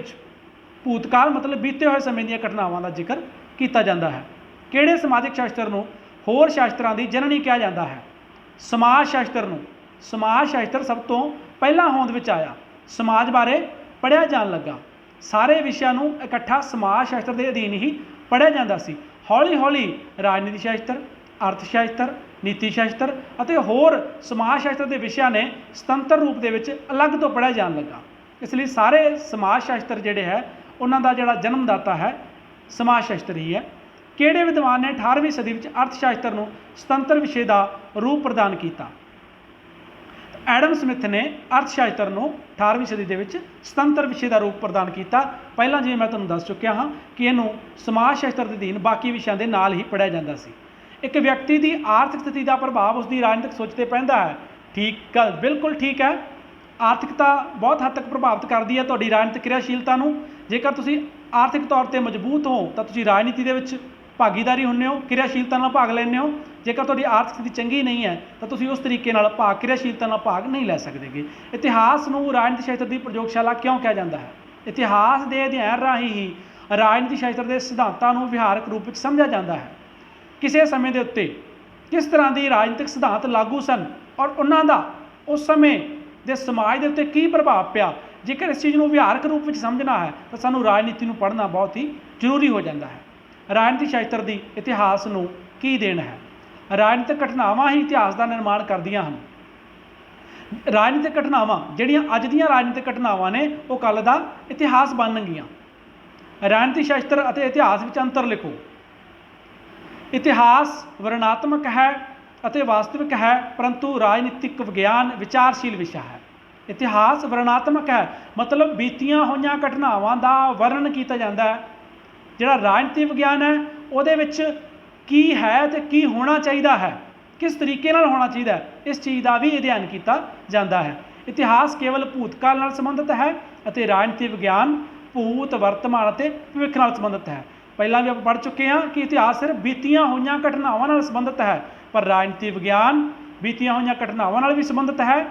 भूतकाल मतलब बीते हुए समय दी घटनावां का जिक्र किया जाता है। किहड़े समाजिक शास्त्र नूं होर शास्त्रां की जननी कहा जाता है? समाज शास्त्र नूं। समाज शास्त्र सब तो पहला होंद विच आया, समाज बारे पढ़िया जान लगा। सारे विषयां नूं इकट्ठा समाज शास्त्र के अधीन ही पढ़िया जाता सी। हौली हौली राजनीति शास्त्र, अर्थशास्त्र, नीति शास्त्र अते होर समाज शास्त्र के विषयां ने सुतंत्र रूप दे विच अलग तो पढ़िया जान लगा। इसलिए सारे समाज शास्त्र जिहड़े है उन्हां दा जिहड़ा जन्मदाता है समाज शास्त्र ही है। ਕਿਹੜੇ ਵਿਦਵਾਨ ਨੇ 18ਵੀਂ ਸਦੀ ਵਿੱਚ ਅਰਥ ਸ਼ਾਸਤਰ ਨੂੰ ਸੁਤੰਤਰ ਵਿਸ਼ੇ ਦਾ ਰੂਪ ਪ੍ਰਦਾਨ ਕੀਤਾ? ਐਡਮ ਸਮਿਥ ਨੇ ਅਰਥ ਸ਼ਾਸਤਰ ਨੂੰ 18ਵੀਂ ਸਦੀ ਦੇ ਵਿੱਚ ਸੁਤੰਤਰ ਵਿਸ਼ੇ ਦਾ ਰੂਪ ਪ੍ਰਦਾਨ ਕੀਤਾ। ਪਹਿਲਾਂ ਜਿਵੇਂ ਮੈਂ ਤੁਹਾਨੂੰ ਦੱਸ ਚੁੱਕਿਆ ਹਾਂ ਕਿ ਇਹਨੂੰ ਸਮਾਜ ਸ਼ਾਸਤਰ ਦੇ ਅਧੀਨ ਬਾਕੀ ਵਿਸ਼ਿਆਂ ਦੇ ਨਾਲ ਹੀ ਪੜ੍ਹਿਆ ਜਾਂਦਾ ਸੀ। ਇੱਕ ਵਿਅਕਤੀ ਦੀ ਆਰਥਿਕ ਸਥਿਤੀ ਦਾ ਪ੍ਰਭਾਵ ਉਸਦੀ ਰਾਜਨੀਤਿਕ ਸੋਚ 'ਤੇ ਪੈਂਦਾ ਹੈ। ਠੀਕ ਗੱਲ, ਬਿਲਕੁਲ ਠੀਕ ਹੈ। ਆਰਥਿਕਤਾ ਬਹੁਤ ਹੱਦ ਤੱਕ ਪ੍ਰਭਾਵਿਤ ਕਰਦੀ ਹੈ ਤੁਹਾਡੀ ਰਾਜਨੀਤਿਕ ਕਿਰਿਆਸ਼ੀਲਤਾ ਨੂੰ। ਜੇਕਰ ਤੁਸੀਂ ਆਰਥਿਕ ਤੌਰ 'ਤੇ ਮਜ਼ਬੂਤ ਹੋ ਤਾਂ ਤੁਸੀਂ ਰਾਜਨੀਤੀ ਦੇ ਵਿੱਚ ਭਾਗੀਦਾਰੀ ਹੁੰਦੇ ਹੋ, ਕਿਰਿਆਸ਼ੀਲਤਾ ਨਾਲ ਭਾਗ ਲੈਂਦੇ ਹੋ। ਜੇਕਰ ਤੁਹਾਡੀ ਆਰਥਿਕ ਸਥਿਤੀ ਚੰਗੀ ਨਹੀਂ ਹੈ ਤਾਂ ਤੁਸੀਂ ਉਸ ਤਰੀਕੇ ਨਾਲ ਕਿਰਿਆਸ਼ੀਲਤਾ ਨਾਲ ਭਾਗ ਨਹੀਂ ਲੈ ਸਕਦੇਗੇ। ਇਤਿਹਾਸ ਨੂੰ ਰਾਜਨੀਤੀ ਸ਼ਾਸਤਰ ਦੀ ਪ੍ਰਯੋਗਸ਼ਾਲਾ ਕਿਉਂ ਕਿਹਾ ਜਾਂਦਾ ਹੈ? ਇਤਿਹਾਸ ਦੇ ਅਧਿਐਨ ਰਾਹੀਂ ਹੀ ਰਾਜਨੀਤੀ ਸ਼ਾਸਤਰ ਦੇ ਸਿਧਾਂਤਾਂ ਨੂੰ ਵਿਹਾਰਕ ਰੂਪ ਵਿੱਚ ਸਮਝਿਆ ਜਾਂਦਾ ਹੈ। ਕਿਸੇ ਸਮੇਂ ਦੇ ਉੱਤੇ ਕਿਸ ਤਰ੍ਹਾਂ ਦੀ ਰਾਜਨੀਤਿਕ ਸਿਧਾਂਤ ਲਾਗੂ ਸਨ ਔਰ ਉਹਨਾਂ ਦਾ ਉਸ ਸਮੇਂ ਦੇ ਸਮਾਜ ਦੇ ਉੱਤੇ ਕੀ ਪ੍ਰਭਾਵ ਪਿਆ, ਜੇਕਰ ਇਸ ਚੀਜ਼ ਨੂੰ ਵਿਹਾਰਕ ਰੂਪ ਵਿੱਚ ਸਮਝਣਾ ਹੈ ਤਾਂ ਸਾਨੂੰ ਰਾਜਨੀਤੀ ਨੂੰ ਪੜ੍ਹਨਾ ਬਹੁਤ ਹੀ ਜ਼ਰੂਰੀ ਹੋ ਜਾਂਦਾ ਹੈ। ਰਾਜਨੀਤੀ ਸ਼ਾਸਤਰ ਦੀ ਇਤਿਹਾਸ ਨੂੰ ਕੀ ਦੇਣ ਹੈ? ਰਾਜਨੀਤਿਕ ਘਟਨਾਵਾਂ ਹੀ ਇਤਿਹਾਸ ਦਾ ਨਿਰਮਾਣ ਕਰਦੀਆਂ ਹਨ। ਰਾਜਨੀਤਿਕ ਘਟਨਾਵਾਂ ਜਿਹੜੀਆਂ ਅੱਜ ਦੀਆਂ ਰਾਜਨੀਤਿਕ ਘਟਨਾਵਾਂ ਨੇ ਉਹ ਕੱਲ੍ਹ ਦਾ ਇਤਿਹਾਸ ਬਣਨਗੀਆਂ। ਰਾਜਨੀਤੀ ਸ਼ਾਸਤਰ ਅਤੇ ਇਤਿਹਾਸ ਵਿੱਚ ਅੰਤਰ ਲਿਖੋ। ਇਤਿਹਾਸ ਵਰਣਨਾਤਮਕ ਹੈ ਅਤੇ ਵਾਸਤਵਿਕ ਹੈ, ਪਰੰਤੂ ਰਾਜਨੀਤਿਕ ਵਿਗਿਆਨ ਵਿਚਾਰਸ਼ੀਲ ਵਿਸ਼ਾ ਹੈ। ਇਤਿਹਾਸ ਵਰਣਨਾਤਮਕ ਹੈ, ਮਤਲਬ ਬੀਤੀਆਂ ਹੋਈਆਂ ਘਟਨਾਵਾਂ ਦਾ ਵਰਣਨ ਕੀਤਾ ਜਾਂਦਾ ਹੈ। ਜਿਹੜਾ ਰਾਜਨੀਤੀ ਵਿਗਿਆਨ ਹੈ ਉਹਦੇ ਵਿੱਚ ਕੀ ਹੈ ਅਤੇ ਕੀ ਹੋਣਾ ਚਾਹੀਦਾ ਹੈ, ਕਿਸ ਤਰੀਕੇ ਨਾਲ ਹੋਣਾ ਚਾਹੀਦਾ ਹੈ, ਇਸ ਚੀਜ਼ ਦਾ ਵੀ ਅਧਿਐਨ ਕੀਤਾ ਜਾਂਦਾ ਹੈ। ਇਤਿਹਾਸ ਕੇਵਲ ਭੂਤਕਾਲ ਨਾਲ ਸੰਬੰਧਿਤ ਹੈ ਅਤੇ ਰਾਜਨੀਤੀ ਵਿਗਿਆਨ ਭੂਤ, ਵਰਤਮਾਨ ਅਤੇ ਭਵਿੱਖ ਨਾਲ ਸੰਬੰਧਿਤ ਹੈ। ਪਹਿਲਾਂ ਵੀ ਆਪਾਂ ਪੜ੍ਹ ਚੁੱਕੇ ਹਾਂ ਕਿ ਇਤਿਹਾਸ ਸਿਰਫ ਬੀਤੀਆਂ ਹੋਈਆਂ ਘਟਨਾਵਾਂ ਨਾਲ ਸੰਬੰਧਿਤ ਹੈ, ਪਰ ਰਾਜਨੀਤੀ ਵਿਗਿਆਨ ਬੀਤੀਆਂ ਹੋਈਆਂ ਘਟਨਾਵਾਂ ਨਾਲ ਵੀ ਸੰਬੰਧਿਤ ਹੈ।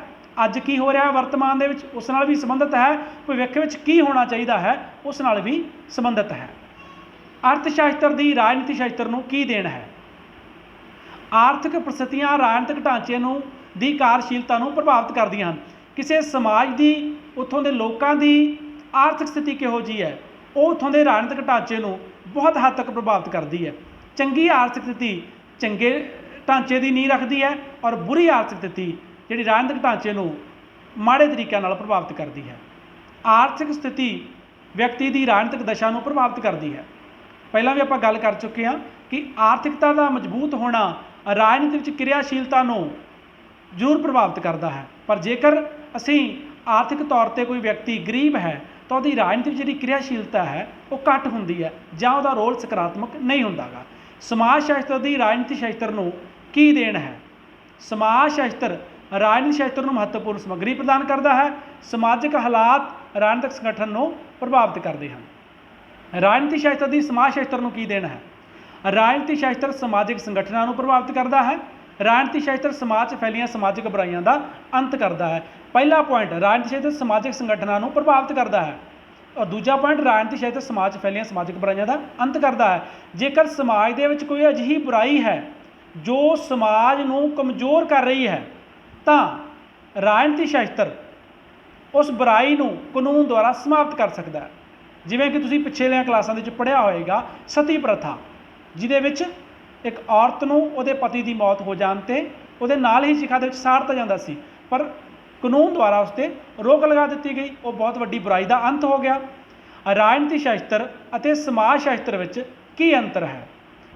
ਅੱਜ ਕੀ ਹੋ ਰਿਹਾ ਵਰਤਮਾਨ ਦੇ ਵਿੱਚ ਉਸ ਨਾਲ ਵੀ ਸੰਬੰਧਿਤ ਹੈ। ਭਵਿੱਖ ਵਿੱਚ ਕੀ ਹੋਣਾ ਚਾਹੀਦਾ ਹੈ ਉਸ ਨਾਲ ਵੀ ਸੰਬੰਧਿਤ ਹੈ। ਅਰਥ ਸ਼ਾਸਤਰ ਦੀ ਰਾਜਨੀਤੀ ਸ਼ਾਸਤਰ ਨੂੰ ਕੀ ਦੇਣ ਹੈ? ਆਰਥਿਕ ਪ੍ਰਸਥਿਤੀਆਂ ਰਾਜਨੀਤਿਕ ਢਾਂਚੇ ਨੂੰ ਦੀ ਕਾਰਜਸ਼ੀਲਤਾ ਨੂੰ ਪ੍ਰਭਾਵਿਤ ਕਰਦੀਆਂ ਹਨ। ਕਿਸੇ ਸਮਾਜ ਦੀ ਉੱਥੋਂ ਦੇ ਲੋਕਾਂ ਦੀ ਆਰਥਿਕ ਸਥਿਤੀ ਕਿਹੋ ਜਿਹੀ ਹੈ ਉਹ ਉੱਥੋਂ ਦੇ ਰਾਜਨੀਤਿਕ ਢਾਂਚੇ ਨੂੰ ਬਹੁਤ ਹੱਦ ਤੱਕ ਪ੍ਰਭਾਵਿਤ ਕਰਦੀ ਹੈ। ਚੰਗੀ ਆਰਥਿਕ ਸਥਿਤੀ ਚੰਗੇ ਢਾਂਚੇ ਦੀ ਨੀਂਹ ਰੱਖਦੀ ਹੈ ਔਰ ਬੁਰੀ ਆਰਥਿਕ ਸਥਿਤੀ ਜਿਹੜੀ ਰਾਜਨੀਤਿਕ ਢਾਂਚੇ ਨੂੰ ਮਾੜੇ ਤਰੀਕਿਆਂ ਨਾਲ ਪ੍ਰਭਾਵਿਤ ਕਰਦੀ ਹੈ। ਆਰਥਿਕ ਸਥਿਤੀ ਵਿਅਕਤੀ ਦੀ ਰਾਜਨੀਤਿਕ ਦਸ਼ਾ ਨੂੰ ਪ੍ਰਭਾਵਿਤ ਕਰਦੀ ਹੈ। ਪਹਿਲਾਂ ਵੀ ਆਪਾਂ ਗੱਲ ਕਰ ਚੁੱਕੇ ਹਾਂ ਕਿ ਆਰਥਿਕਤਾ ਦਾ ਮਜ਼ਬੂਤ ਹੋਣਾ ਰਾਜਨੀਤੀ ਵਿੱਚ ਕਿਰਿਆਸ਼ੀਲਤਾ ਨੂੰ ਜ਼ਰੂਰ ਪ੍ਰਭਾਵਿਤ ਕਰਦਾ ਹੈ, ਪਰ ਜੇਕਰ ਅਸੀਂ ਆਰਥਿਕ ਤੌਰ 'ਤੇ ਕੋਈ ਵਿਅਕਤੀ ਗਰੀਬ ਹੈ ਤਾਂ ਉਹਦੀ ਰਾਜਨੀਤੀ ਵਿੱਚ ਜਿਹੜੀ ਕਿਰਿਆਸ਼ੀਲਤਾ ਹੈ ਉਹ ਘੱਟ ਹੁੰਦੀ ਹੈ ਜਾਂ ਉਹਦਾ ਰੋਲ ਸਕਾਰਾਤਮਕ ਨਹੀਂ ਹੁੰਦਾ ਗਾ। ਸਮਾਜ ਸ਼ਾਸਤਰ ਦੀ ਰਾਜਨੀਤੀ ਸ਼ਾਸਤਰ ਨੂੰ ਕੀ ਦੇਣ ਹੈ? ਸਮਾਜ ਸ਼ਾਸਤਰ ਰਾਜਨੀਤੀ ਸ਼ਾਸਤਰ ਨੂੰ ਮਹੱਤਵਪੂਰਨ ਸਮੱਗਰੀ ਪ੍ਰਦਾਨ ਕਰਦਾ ਹੈ। ਸਮਾਜਿਕ ਹਾਲਾਤ ਰਾਜਨੀਤਿਕ ਸੰਗਠਨ ਨੂੰ ਪ੍ਰਭਾਵਿਤ ਕਰਦੇ ਹਨ। ਰਾਜਨੀਤੀ ਸ਼ਾਸਤਰ ਦੀ ਸਮਾਜ ਸ਼ਾਸਤਰ ਨੂੰ ਕੀ ਦੇਣ ਹੈ? ਰਾਜਨੀਤੀ ਸ਼ਾਸਤਰ ਸਮਾਜਿਕ ਸੰਗਠਨਾਂ ਨੂੰ ਪ੍ਰਭਾਵਿਤ ਕਰਦਾ ਹੈ। ਰਾਜਨੀਤੀ ਸ਼ਾਸਤਰ ਸਮਾਜ 'ਚ ਫੈਲੀਆਂ ਸਮਾਜਿਕ ਬੁਰਾਈਆਂ ਦਾ ਅੰਤ ਕਰਦਾ ਹੈ। ਪਹਿਲਾ ਪੁਆਇੰਟ ਰਾਜਨੀਤੀ ਸ਼ਾਸਤਰ ਸਮਾਜਿਕ ਸੰਗਠਨਾਂ ਨੂੰ ਪ੍ਰਭਾਵਿਤ ਕਰਦਾ ਹੈ ਔਰ ਦੂਜਾ ਪੁਆਇੰਟ ਰਾਜਨੀਤੀ ਸ਼ਾਸਤਰ ਸਮਾਜ 'ਚ ਫੈਲੀਆਂ ਸਮਾਜਿਕ ਬੁਰਾਈਆਂ ਦਾ ਅੰਤ ਕਰਦਾ ਹੈ। ਜੇਕਰ ਸਮਾਜ ਦੇ ਵਿੱਚ ਕੋਈ ਅਜਿਹੀ ਬੁਰਾਈ ਹੈ ਜੋ ਸਮਾਜ ਨੂੰ ਕਮਜ਼ੋਰ ਕਰ ਰਹੀ ਹੈ ਤਾਂ ਰਾਜਨੀਤੀ ਸ਼ਾਸਤਰ ਉਸ ਬੁਰਾਈ ਨੂੰ ਕਾਨੂੰਨ ਦੁਆਰਾ ਸਮਾਪਤ ਕਰ ਸਕਦਾ ਹੈ। ਜਿਵੇਂ ਕਿ ਤੁਸੀਂ ਪਿਛਲੀਆਂ ਕਲਾਸਾਂ ਦੇ ਵਿੱਚ ਪੜ੍ਹਿਆ ਹੋਏਗਾ ਸਤੀ ਪ੍ਰਥਾ, ਜਿਹਦੇ ਵਿੱਚ ਇੱਕ ਔਰਤ ਨੂੰ ਉਹਦੇ ਪਤੀ ਦੀ ਮੌਤ ਹੋ ਜਾਣ 'ਤੇ ਉਹਦੇ ਨਾਲ ਹੀ ਚਿਖਾ ਦੇ ਵਿੱਚ ਸਾੜ ਦਿੱਤਾ ਜਾਂਦਾ ਸੀ, ਪਰ ਕਾਨੂੰਨ ਦੁਆਰਾ ਉਸ 'ਤੇ ਰੋਕ ਲਗਾ ਦਿੱਤੀ ਗਈ। ਉਹ ਬਹੁਤ ਵੱਡੀ ਬੁਰਾਈ ਦਾ ਅੰਤ ਹੋ ਗਿਆ। ਰਾਜਨੀਤੀ ਸ਼ਾਸਤਰ ਅਤੇ ਸਮਾਜ ਸ਼ਾਸਤਰ ਵਿੱਚ ਕੀ ਅੰਤਰ ਹੈ?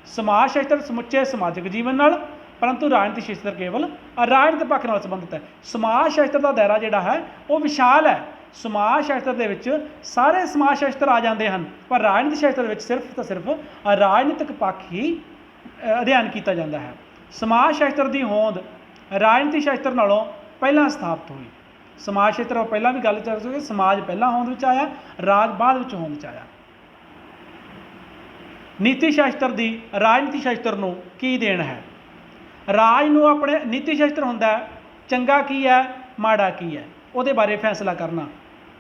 ਸਮਾਜ ਸ਼ਾਸਤਰ ਸਮੁੱਚੇ ਸਮਾਜਿਕ ਜੀਵਨ ਨਾਲ, ਪਰੰਤੂ ਰਾਜਨੀਤੀ ਸ਼ਾਸਤਰ ਕੇਵਲ ਰਾਜਨੀਤਿਕ ਪੱਖ ਨਾਲ ਸੰਬੰਧਿਤ ਹੈ। ਸਮਾਜ ਸ਼ਾਸਤਰ ਦਾ ਦਾਇਰਾ ਜਿਹੜਾ ਹੈ ਉਹ ਵਿਸ਼ਾਲ ਹੈ। ਸਮਾਜ ਸ਼ਾਸਤਰ ਦੇ ਵਿੱਚ ਸਾਰੇ ਸਮਾਜ ਸ਼ਾਸਤਰ ਆ ਜਾਂਦੇ ਹਨ, ਪਰ ਰਾਜਨੀਤੀ ਸ਼ਾਸਤਰ ਵਿੱਚ ਸਿਰਫ ਤਾਂ ਸਿਰਫ ਰਾਜਨੀਤਿਕ ਪੱਖ ਹੀ ਅਧਿਐਨ ਕੀਤਾ ਜਾਂਦਾ ਹੈ। ਸਮਾਜ ਸ਼ਾਸਤਰ ਦੀ ਹੋਂਦ ਰਾਜਨੀਤੀ ਸ਼ਾਸਤਰ ਨਾਲੋਂ ਪਹਿਲਾਂ ਸਥਾਪਿਤ ਹੋਈ। ਸਮਾਜ ਸ਼ਾਸਤਰ ਪਹਿਲਾਂ ਵੀ ਗੱਲ ਚੱਲ ਚੁੱਕੀ, ਸਮਾਜ ਪਹਿਲਾਂ ਹੋਂਦ ਵਿੱਚ ਆਇਆ, ਰਾਜ ਬਾਅਦ ਵਿੱਚ ਹੋਂਦ 'ਚ ਆਇਆ। ਨੀਤੀ ਸ਼ਾਸਤਰ ਦੀ ਰਾਜਨੀਤੀ ਸ਼ਾਸਤਰ ਨੂੰ ਕੀ ਦੇਣ ਹੈ? ਰਾਜ ਨੂੰ ਆਪਣੇ ਨੀਤੀ ਸ਼ਾਸਤਰ ਹੁੰਦਾ ਹੈ ਚੰਗਾ ਕੀ ਹੈ ਮਾੜਾ ਕੀ ਹੈ ਉਹਦੇ ਬਾਰੇ ਫੈਸਲਾ ਕਰਨਾ,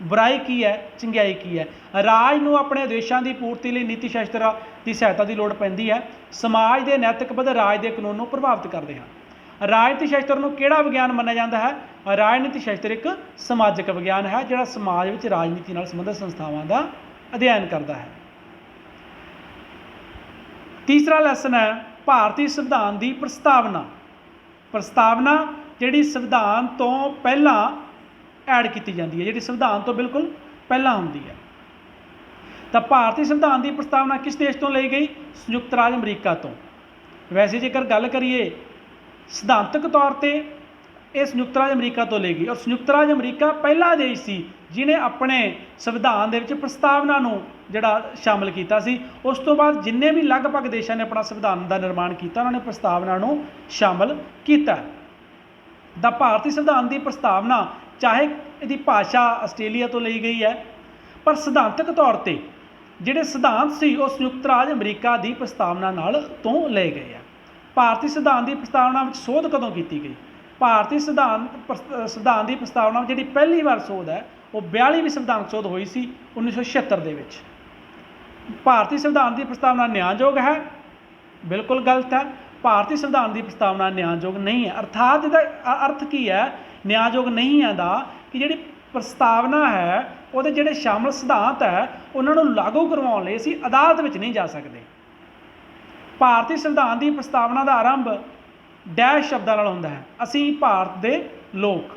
ਬੁਰਾਈ ਕੀ ਹੈ ਚੰਗਿਆਈ ਕੀ ਹੈ। ਰਾਜ ਨੂੰ ਆਪਣੇ ਉਦੇਸ਼ਾਂ ਦੀ ਪੂਰਤੀ ਲਈ ਨੀਤੀ ਸ਼ਾਸਤਰ ਦੀ ਸਹਾਇਤਾ ਦੀ ਲੋੜ ਪੈਂਦੀ ਹੈ। ਸਮਾਜ ਦੇ ਨੈਤਿਕ ਬਧ ਰਾਜ ਦੇ ਕਾਨੂੰਨ ਨੂੰ ਪ੍ਰਭਾਵਿਤ ਕਰਦੇ ਹਨ। ਰਾਜਨੀਤੀ ਸ਼ਾਸਤਰ ਨੂੰ ਕਿਹੜਾ ਵਿਗਿਆਨ ਮੰਨਿਆ ਜਾਂਦਾ ਹੈ? ਰਾਜਨੀਤੀ ਸ਼ਾਸਤਰ ਇੱਕ ਸਮਾਜਿਕ ਵਿਗਿਆਨ ਹੈ ਜਿਹੜਾ ਸਮਾਜ ਵਿੱਚ ਰਾਜਨੀਤੀ ਨਾਲ ਸੰਬੰਧਿਤ ਸੰਸਥਾਵਾਂ ਦਾ ਅਧਿਐਨ ਕਰਦਾ ਹੈ। ਤੀਸਰਾ ਲੈਸਨ ਹੈ ਭਾਰਤੀ ਸੰਵਿਧਾਨ ਦੀ ਪ੍ਰਸਤਾਵਨਾ। ਪ੍ਰਸਤਾਵਨਾ ਜਿਹੜੀ ਸੰਵਿਧਾਨ ਤੋਂ ਪਹਿਲਾਂ ਐਡ ਕੀਤੀ ਜਾਂਦੀ ਹੈ, ਜਿਹੜੀ ਸੰਵਿਧਾਨ ਤੋਂ ਬਿਲਕੁਲ ਪਹਿਲਾਂ ਹੁੰਦੀ ਹੈ। ਤਾਂ ਭਾਰਤੀ ਸੰਵਿਧਾਨ ਦੀ ਪ੍ਰਸਤਾਵਨਾ ਕਿਸ ਦੇਸ਼ ਤੋਂ ਲਈ ਗਈ? ਸੰਯੁਕਤ ਰਾਜ ਅਮਰੀਕਾ ਤੋਂ। ਵੈਸੇ ਜੇਕਰ ਗੱਲ ਕਰੀਏ ਸਿਧਾਂਤਕ ਤੌਰ ਤੇ ਇਹ ਸੰਯੁਕਤ ਰਾਜ ਅਮਰੀਕਾ ਤੋਂ ਲਈ ਗਈ, ਔਰ ਸੰਯੁਕਤ ਰਾਜ ਅਮਰੀਕਾ ਪਹਿਲਾ ਦੇਸ਼ ਸੀ ਜਿਹਨੇ ਆਪਣੇ ਸੰਵਿਧਾਨ ਦੇ ਵਿੱਚ ਪ੍ਰਸਤਾਵਨਾ ਨੂੰ ਜਿਹੜਾ ਸ਼ਾਮਲ ਕੀਤਾ ਸੀ। ਉਸ ਤੋਂ ਬਾਅਦ ਜਿੰਨੇ ਵੀ ਲਗਭਗ ਦੇਸ਼ਾਂ ਨੇ ਆਪਣਾ ਸੰਵਿਧਾਨ ਦਾ ਨਿਰਮਾਣ ਕੀਤਾ, ਉਹਨਾਂ ਨੇ ਪ੍ਰਸਤਾਵਨਾ ਨੂੰ ਸ਼ਾਮਲ ਕੀਤਾ। ਦਾ ਭਾਰਤੀ ਸੰਵਿਧਾਨ ਦੀ ਪ੍ਰਸਤਾਵਨਾ ਚਾਹੇ ਇਹਦੀ ਭਾਸ਼ਾ ਆਸਟ੍ਰੇਲੀਆ ਤੋਂ ਲਈ ਗਈ ਹੈ, ਪਰ ਸਿਧਾਂਤਕ ਤੌਰ ਤੇ ਜਿਹੜੇ ਸਿਧਾਂਤ ਸੀ ਉਹ ਸੰਯੁਕਤ ਰਾਜ ਅਮਰੀਕਾ ਦੀ ਪ੍ਰਸਤਾਵਨਾ ਨਾਲ ਤੋਂ ਲਏ ਗਏ ਆ। ਭਾਰਤੀ ਸੰਵਿਧਾਨ ਦੀ ਪ੍ਰਸਤਾਵਨਾ ਵਿੱਚ ਸੋਧ ਕਦੋਂ ਕੀਤੀ ਗਈ? ਭਾਰਤੀ ਸੰਵਿਧਾਨ ਦੀ ਪ੍ਰਸਤਾਵਨਾ ਜਿਹੜੀ ਪਹਿਲੀ ਵਾਰ ਸੋਧ ਹੈ ਉਹ 42ਵੀਂ ਸੰਵਿਧਾਨਕ ਸੋਧ ਹੋਈ ਸੀ 1976 ਦੇ ਵਿੱਚ। ਭਾਰਤੀ ਸੰਵਿਧਾਨ ਦੀ ਪ੍ਰਸਤਾਵਨਾ ਨਿਆਂਯੋਗ ਹੈ? ਬਿਲਕੁਲ ਗਲਤ ਹੈ। ਭਾਰਤੀ ਸੰਵਿਧਾਨ ਦੀ ਪ੍ਰਸਤਾਵਨਾ ਨਿਆਂਯੋਗ ਨਹੀਂ ਹੈ। ਅਰਥਾਤ ਇਹਦਾ ਅਰਥ ਕੀ ਹੈ ਨਿਆਂਯੋਗ ਨਹੀਂ ਹੈ ਦਾ? ਕਿ ਜਿਹੜੀ ਪ੍ਰਸਤਾਵਨਾ ਹੈ ਉਹਦੇ ਜਿਹੜੇ ਸ਼ਾਮਲ ਸਿਧਾਂਤ ਹੈ ਉਹਨਾਂ ਨੂੰ ਲਾਗੂ ਕਰਵਾਉਣ ਲਈ ਅਸੀਂ ਅਦਾਲਤ ਵਿੱਚ ਨਹੀਂ ਜਾ ਸਕਦੇ। ਭਾਰਤੀ ਸੰਵਿਧਾਨ ਦੀ ਪ੍ਰਸਤਾਵਨਾ ਦਾ ਆਰੰਭ ਡੈਸ਼ ਸ਼ਬਦਾਂ ਨਾਲ ਹੁੰਦਾ ਹੈ, ਅਸੀਂ ਭਾਰਤ ਦੇ ਲੋਕ।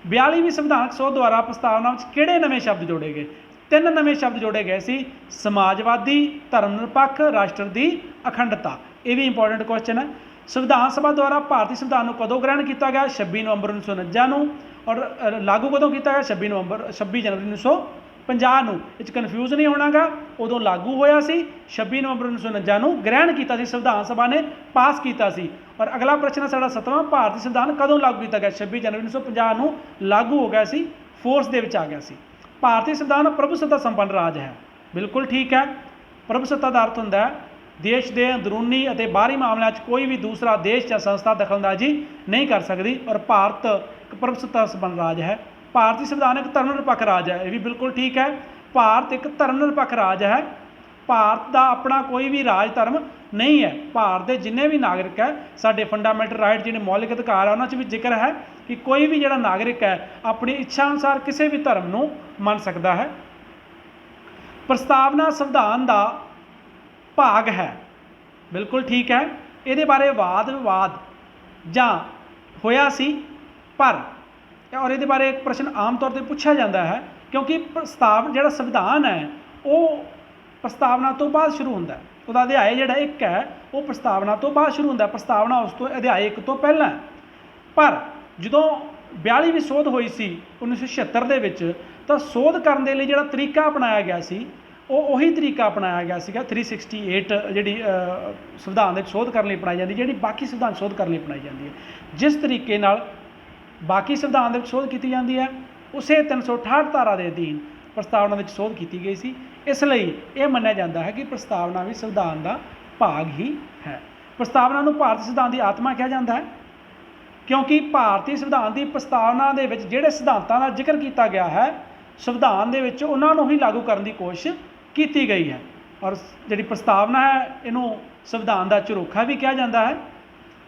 42ਵੀਂ ਸੰਵਿਧਾਨਕ ਸੋਧ ਦੁਆਰਾ ਪ੍ਰਸਤਾਵਨਾ ਵਿੱਚ ਕਿਹੜੇ ਨਵੇਂ ਸ਼ਬਦ ਜੋੜੇ ਗਏ? 3 ਨਵੇਂ ਸ਼ਬਦ ਜੋੜੇ ਗਏ ਸੀ, ਸਮਾਜਵਾਦੀ, ਧਰਮ ਨਿਰਪੱਖ, ਰਾਸ਼ਟਰ ਦੀ ਅਖੰਡਤਾ। ਇਹ ਵੀ ਇੰਪੋਰਟੈਂਟ ਕੁਐਸਚਨ ਹੈ। ਸੰਵਿਧਾਨ ਸਭਾ ਦੁਆਰਾ ਭਾਰਤੀ ਸੰਵਿਧਾਨ ਨੂੰ ਕਦੋਂ ਗ੍ਰਹਿਣ ਕੀਤਾ ਗਿਆ? 26 ਨਵੰਬਰ 1949 ਨੂੰ। ਔਰ ਲਾਗੂ ਕਦੋਂ ਕੀਤਾ ਗਿਆ? 26 ਜਨਵਰੀ 1950 ਨੂੰ। ਇਹ 'ਚ ਕਨਫਿਊਜ਼ ਨਹੀਂ ਹੋਣਾਗਾ, ਉਦੋਂ ਲਾਗੂ ਹੋਇਆ ਸੀ, 26 ਨਵੰਬਰ 1949 ਨੂੰ ਗ੍ਰਹਿਣ ਕੀਤਾ ਸੀ, ਸੰਵਿਧਾਨ ਸਭਾ ਨੇ ਪਾਸ ਕੀਤਾ ਸੀ। ਔਰ ਅਗਲਾ ਪ੍ਰਸ਼ਨ ਹੈ ਸਾਡਾ 7ਵਾਂ, ਭਾਰਤੀ ਸੰਵਿਧਾਨ ਕਦੋਂ ਲਾਗੂ ਕੀਤਾ ਗਿਆ? 26 ਜਨਵਰੀ 1950 ਨੂੰ ਲਾਗੂ ਹੋ ਗਿਆ ਸੀ, ਫੋਰਸ ਦੇ ਵਿੱਚ ਆ ਗਿਆ ਸੀ। ਭਾਰਤੀ ਸੰਵਿਧਾਨ ਪ੍ਰਭੂਸੱਤਾ ਸੰਪੰਨ ਰਾਜ ਹੈ? ਬਿਲਕੁਲ ਠੀਕ ਹੈ। ਪ੍ਰਭੂਸੱਤਾ ਦਾ ਅਰਥ ਹੁੰਦਾ ਹੈ ਦੇਸ਼ ਦੇ ਅੰਦਰੂਨੀ ਅਤੇ ਬਾਹਰੀ ਮਾਮਲਿਆਂ 'ਚ ਕੋਈ ਵੀ ਦੂਸਰਾ ਦੇਸ਼ ਜਾਂ ਸੰਸਥਾ ਦਖਲਅੰਦਾਜ਼ੀ ਨਹੀਂ ਕਰ ਸਕਦੀ, ਔਰ ਭਾਰਤ ਇੱਕ ਪ੍ਰਭੂਸੱਤਾ ਸੰਪੰਨ ਰਾਜ ਹੈ। ਭਾਰਤੀ ਸੰਵਿਧਾਨ ਇੱਕ ਧਰਮ ਨਿਰਪੱਖ ਰਾਜ ਹੈ? ਇਹ ਵੀ ਬਿਲਕੁਲ ਠੀਕ ਹੈ। ਭਾਰਤ ਇੱਕ ਧਰਮ ਨਿਰਪੱਖ ਰਾਜ ਹੈ। ਭਾਰਤ ਦਾ ਆਪਣਾ ਕੋਈ ਵੀ ਰਾਜ ਧਰਮ ਨਹੀਂ ਹੈ। ਭਾਰਤ ਦੇ ਜਿੰਨੇ ਵੀ ਨਾਗਰਿਕ ਹੈ, ਸਾਡੇ ਫੰਡਾਮੈਂਟਲ ਰਾਈਟ ਜਿਹੜੇ ਮੌਲਿਕ ਅਧਿਕਾਰ ਹੈ ਉਹਨਾਂ 'ਚ ਵੀ ਜ਼ਿਕਰ ਹੈ ਕਿ ਕੋਈ ਵੀ ਜਿਹੜਾ ਨਾਗਰਿਕ ਹੈ ਆਪਣੀ ਇੱਛਾ ਅਨੁਸਾਰ ਕਿਸੇ ਵੀ ਧਰਮ ਨੂੰ ਮੰਨ ਸਕਦਾ ਹੈ। ਪ੍ਰਸਤਾਵਨਾ ਸੰਵਿਧਾਨ ਦਾ ਭਾਗ ਹੈ? ਬਿਲਕੁਲ ਠੀਕ ਹੈ। ਇਹਦੇ ਬਾਰੇ ਵਾਦ ਵਿਵਾਦ ਜਾਂ ਹੋਇਆ ਸੀ, ਪਰ ਔਰ ਇਹਦੇ ਬਾਰੇ ਇੱਕ ਪ੍ਰਸ਼ਨ ਆਮ ਤੌਰ 'ਤੇ ਪੁੱਛਿਆ ਜਾਂਦਾ ਹੈ ਕਿਉਂਕਿ ਜਿਹੜਾ ਸੰਵਿਧਾਨ ਹੈ ਉਹ ਪ੍ਰਸਤਾਵਨਾ ਤੋਂ ਬਾਅਦ ਸ਼ੁਰੂ ਹੁੰਦਾ ਹੈ। ਉਹਦਾ ਅਧਿਆਇ ਜਿਹੜਾ 1 ਹੈ ਉਹ ਪ੍ਰਸਤਾਵਨਾ ਤੋਂ ਬਾਅਦ ਸ਼ੁਰੂ ਹੁੰਦਾ। ਪ੍ਰਸਤਾਵਨਾ ਉਸ ਤੋਂ ਅਧਿਆਇ 1 ਤੋਂ ਪਹਿਲਾਂ। ਪਰ ਜਦੋਂ 42ਵੀਂ ਸੋਧ ਹੋਈ ਸੀ 1976 ਦੇ ਵਿੱਚ, ਤਾਂ ਸੋਧ ਕਰਨ ਦੇ ਲਈ ਜਿਹੜਾ ਤਰੀਕਾ ਅਪਣਾਇਆ ਗਿਆ ਸੀ ਉਹ ਉਹੀ ਤਰੀਕਾ ਅਪਣਾਇਆ ਗਿਆ ਸੀਗਾ 368 ਜਿਹੜੀ ਸੰਵਿਧਾਨ ਦੇ ਸੋਧ ਕਰਨ ਲਈ ਅਪਣਾਈ ਜਾਂਦੀ, ਜਿਹੜੀ ਬਾਕੀ ਸੰਵਿਧਾਨ ਸੋਧ ਕਰਨ ਲਈ ਅਪਣਾਈ ਜਾਂਦੀ ਹੈ। ਜਿਸ ਤਰੀਕੇ ਨਾਲ ਬਾਕੀ ਸੰਵਿਧਾਨ ਦੇ ਵਿੱਚ ਸੋਧ ਕੀਤੀ ਜਾਂਦੀ ਹੈ ਉਸੇ 368 ਧਾਰਾ ਦੇ ਅਧੀਨ ਪ੍ਰਸਤਾਵਨਾ ਵਿੱਚ ਸੋਧ ਕੀਤੀ ਗਈ ਸੀ। ਇਸ ਲਈ ਇਹ ਮੰਨਿਆ ਜਾਂਦਾ ਹੈ ਕਿ ਪ੍ਰਸਤਾਵਨਾ ਵੀ ਸੰਵਿਧਾਨ ਦਾ ਭਾਗ ਹੀ ਹੈ। ਪ੍ਰਸਤਾਵਨਾ ਨੂੰ ਭਾਰਤੀ ਸੰਵਿਧਾਨ ਦੀ ਆਤਮਾ ਕਿਹਾ ਜਾਂਦਾ ਹੈ ਕਿਉਂਕਿ ਭਾਰਤੀ ਸੰਵਿਧਾਨ ਦੀ ਪ੍ਰਸਤਾਵਨਾ ਦੇ ਵਿੱਚ ਜਿਹੜੇ ਸਿਧਾਂਤਾਂ ਦਾ ਜ਼ਿਕਰ ਕੀਤਾ ਗਿਆ ਹੈ ਸੰਵਿਧਾਨ ਦੇ ਵਿੱਚ ਉਹਨਾਂ ਨੂੰ ਹੀ ਲਾਗੂ ਕਰਨ ਦੀ ਕੋਸ਼ਿਸ਼ ਕੀਤੀ ਗਈ ਹੈ। ਔਰ ਜਿਹੜੀ ਪ੍ਰਸਤਾਵਨਾ ਹੈ ਇਹਨੂੰ ਸੰਵਿਧਾਨ ਦਾ ਝਰੋਖਾ ਵੀ ਕਿਹਾ ਜਾਂਦਾ ਹੈ।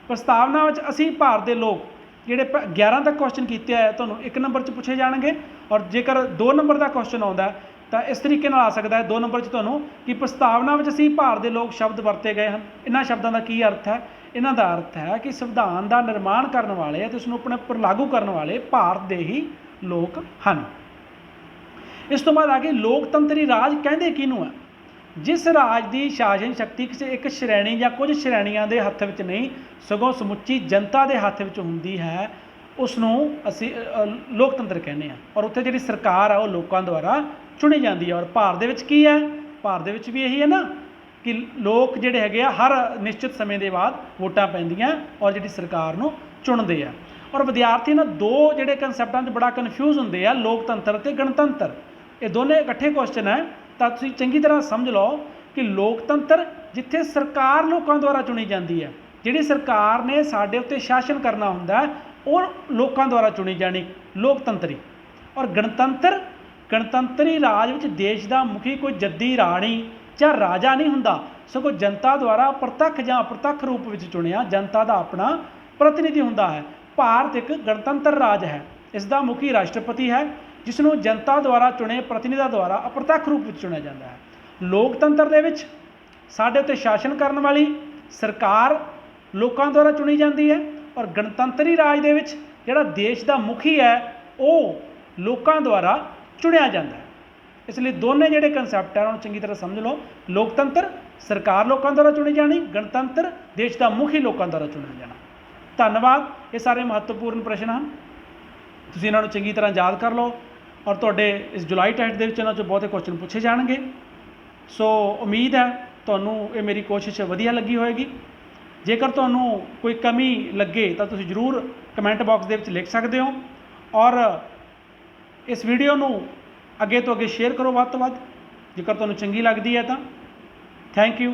ਪ੍ਰਸਤਾਵਨਾ ਵਿੱਚ ਅਸੀਂ ਭਾਰਤ ਦੇ ਲੋਕ ਜਿਹੜੇ 11 ਤੱਕ ਕੁਐਸਚਨ ਕੀਤੇ ਹੈ ਤੁਹਾਨੂੰ 1 ਨੰਬਰ 'ਚ ਪੁੱਛੇ ਜਾਣਗੇ, ਔਰ ਜੇਕਰ 2 ਨੰਬਰ ਦਾ ਕੁਐਸਚਨ ਆਉਂਦਾ ਤਾਂ ਇਸ ਤਰੀਕੇ ਨਾਲ ਆ ਸਕਦਾ ਹੈ 2 ਨੰਬਰ 'ਚ ਤੁਹਾਨੂੰ ਕਿ ਪ੍ਰਸਤਾਵਨਾ ਵਿੱਚ ਅਸੀਂ ਭਾਰਤ ਦੇ ਲੋਕ ਸ਼ਬਦ ਵਰਤੇ ਗਏ ਹਨ। ਇਹਨਾਂ ਸ਼ਬਦਾਂ ਦਾ ਕੀ ਅਰਥ ਹੈ? ਇਹਨਾਂ ਦਾ ਅਰਥ ਹੈ ਕਿ ਸੰਵਿਧਾਨ ਦਾ ਨਿਰਮਾਣ ਕਰਨ ਵਾਲੇ ਅਤੇ ਉਸਨੂੰ ਆਪਣੇ ਉੱਪਰ ਲਾਗੂ ਕਰਨ ਵਾਲੇ ਭਾਰਤ ਦੇ ਹੀ ਲੋਕ ਹਨ। ਇਸ ਤੋਂ ਬਾਅਦ ਆ ਕੇ ਲੋਕਤੰਤਰੀ ਰਾਜ ਕਹਿੰਦੇ ਕਿਹਨੂੰ ਹੈ? ਜਿਸ ਰਾਜ ਦੀ ਸ਼ਾਸਨ ਸ਼ਕਤੀ ਕਿਸੇ ਇੱਕ ਸ਼੍ਰੇਣੀ ਜਾਂ ਕੁਝ ਸ਼੍ਰੇਣੀਆਂ ਦੇ ਹੱਥ ਵਿੱਚ ਨਹੀਂ ਸਗੋਂ ਸਮੁੱਚੀ ਜਨਤਾ ਦੇ ਹੱਥ ਵਿੱਚ ਹੁੰਦੀ ਹੈ ਉਸ ਨੂੰ ਅਸੀਂ ਲੋਕਤੰਤਰ ਕਹਿੰਦੇ ਹਾਂ। ਔਰ ਉੱਥੇ ਜਿਹੜੀ ਸਰਕਾਰ ਆ ਉਹ ਲੋਕਾਂ ਦੁਆਰਾ ਚੁਣੀ ਜਾਂਦੀ ਹੈ। ਔਰ ਭਾਰਤ ਦੇ ਵਿੱਚ ਕੀ ਹੈ? ਭਾਰਤ ਦੇ ਵਿੱਚ ਵੀ ਇਹੀ ਹੈ ਨਾ ਕਿ ਲੋਕ ਜਿਹੜੇ ਹੈਗੇ ਆ ਹਰ ਨਿਸ਼ਚਿਤ ਸਮੇਂ ਦੇ ਬਾਅਦ ਵੋਟਾਂ ਪੈਂਦੀਆਂ ਔਰ ਜਿਹੜੀ ਸਰਕਾਰ ਨੂੰ ਚੁਣਦੇ ਆ। ਔਰ ਵਿਦਿਆਰਥੀ ਨਾ 2 ਜਿਹੜੇ ਕਨਸੈਪਟਾਂ 'ਚ ਬੜਾ ਕਨਫਿਊਜ਼ ਹੁੰਦੇ ਆ, ਲੋਕਤੰਤਰ ਅਤੇ ਗਣਤੰਤਰ। ਇਹ ਦੋਨੇ ਇਕੱਠੇ ਕੁਐਸਚਨ ਹੈ ਤਾਂ ਤੁਸੀਂ ਚੰਗੀ ਤਰ੍ਹਾਂ ਸਮਝ ਲਓ ਕਿ ਲੋਕਤੰਤਰ ਜਿੱਥੇ ਸਰਕਾਰ ਲੋਕਾਂ ਦੁਆਰਾ ਚੁਣੀ ਜਾਂਦੀ ਹੈ, ਜਿਹੜੀ ਸਰਕਾਰ ਨੇ ਸਾਡੇ ਉੱਤੇ ਸ਼ਾਸਨ ਕਰਨਾ ਹੁੰਦਾ ਉਹ ਲੋਕਾਂ ਦੁਆਰਾ ਚੁਣੀ ਜਾਣੀ ਲੋਕਤੰਤਰੀ। ਔਰ ਗਣਤੰਤਰੀ ਰਾਜ ਵਿੱਚ ਦੇਸ਼ ਦਾ ਮੁਖੀ ਕੋਈ ਜੱਦੀ ਰਾਣੀ ਜਾਂ ਰਾਜਾ ਨਹੀਂ ਹੁੰਦਾ, ਸਗੋਂ ਜਨਤਾ ਦੁਆਰਾ ਪ੍ਰਤੱਖ ਜਾਂ ਅਪ੍ਰਤੱਖ ਰੂਪ ਵਿੱਚ ਚੁਣਿਆ ਜਨਤਾ ਦਾ ਆਪਣਾ ਪ੍ਰਤੀਨਿਧੀ ਹੁੰਦਾ ਹੈ। ਭਾਰਤ ਇੱਕ ਗਣਤੰਤਰ ਰਾਜ ਹੈ। ਇਸ ਦਾ ਮੁਖੀ ਰਾਸ਼ਟਰਪਤੀ ਹੈ ਜਿਸ ਨੂੰ ਜਨਤਾ ਦੁਆਰਾ ਚੁਣੇ ਪ੍ਰਤੀਨਿਧਾਂ ਦੁਆਰਾ ਅਪ੍ਰਤੱਖ ਰੂਪ ਵਿੱਚ ਚੁਣਿਆ ਜਾਂਦਾ ਹੈ। ਲੋਕਤੰਤਰ ਦੇ ਵਿੱਚ ਸਾਡੇ ਉੱਤੇ ਸ਼ਾਸਨ ਕਰਨ ਵਾਲੀ ਸਰਕਾਰ ਲੋਕਾਂ ਦੁਆਰਾ ਚੁਣੀ ਜਾਂਦੀ ਹੈ, ਔਰ ਗਣਤੰਤਰੀ ਰਾਜ ਦੇ ਵਿੱਚ ਜਿਹੜਾ ਦੇਸ਼ ਦਾ ਮੁਖੀ ਹੈ ਉਹ ਲੋਕਾਂ ਦੁਆਰਾ ਚੁਣਿਆ ਜਾਂਦਾ ਹੈ। ਇਸ ਲਈ ਦੋਨੇ ਜਿਹੜੇ ਕਨਸੈਪਟ ਹੈ ਉਹਨਾਂ ਨੂੰ ਚੰਗੀ ਤਰ੍ਹਾਂ ਸਮਝ ਲਓ। ਲੋਕਤੰਤਰ ਸਰਕਾਰ ਲੋਕਾਂ ਦੁਆਰਾ ਚੁਣੀ ਜਾਣੀ, ਗਣਤੰਤਰ ਦੇਸ਼ ਦਾ ਮੁਖੀ ਲੋਕਾਂ ਦੁਆਰਾ ਚੁਣਿਆ ਜਾਣਾ। ਧੰਨਵਾਦ। ਇਹ ਸਾਰੇ ਮਹੱਤਵਪੂਰਨ ਪ੍ਰਸ਼ਨ ਹਨ, ਤੁਸੀਂ ਇਹਨਾਂ ਨੂੰ ਚੰਗੀ ਤਰ੍ਹਾਂ ਯਾਦ ਕਰ ਲਓ ਔਰ ਤੁਹਾਡੇ ਇਸ ਜੁਲਾਈ ਟੈਸਟ ਦੇ ਵਿੱਚ ਇਹਨਾਂ 'ਚੋਂ ਬਹੁਤੇ ਕੁਐਸਚਨ ਪੁੱਛੇ ਜਾਣਗੇ। ਸੋ ਉਮੀਦ ਹੈ ਤੁਹਾਨੂੰ ਇਹ ਮੇਰੀ ਕੋਸ਼ਿਸ਼ ਵਧੀਆ ਲੱਗੀ ਹੋਏਗੀ। ਜੇਕਰ ਤੁਹਾਨੂੰ ਕੋਈ ਕਮੀ ਲੱਗੇ ਤਾਂ ਤੁਸੀਂ ਜ਼ਰੂਰ ਕਮੈਂਟ ਬਾਕਸ ਦੇ ਵਿੱਚ ਲਿਖ ਸਕਦੇ ਹੋ ਔਰ ਇਸ ਵੀਡੀਓ ਨੂੰ ਅੱਗੇ ਤੋਂ ਅੱਗੇ ਸ਼ੇਅਰ ਕਰੋ ਵੱਧ ਤੋਂ ਵੱਧ, ਜੇਕਰ ਤੁਹਾਨੂੰ ਚੰਗੀ ਲੱਗਦੀ ਹੈ ਤਾਂ। Thank you.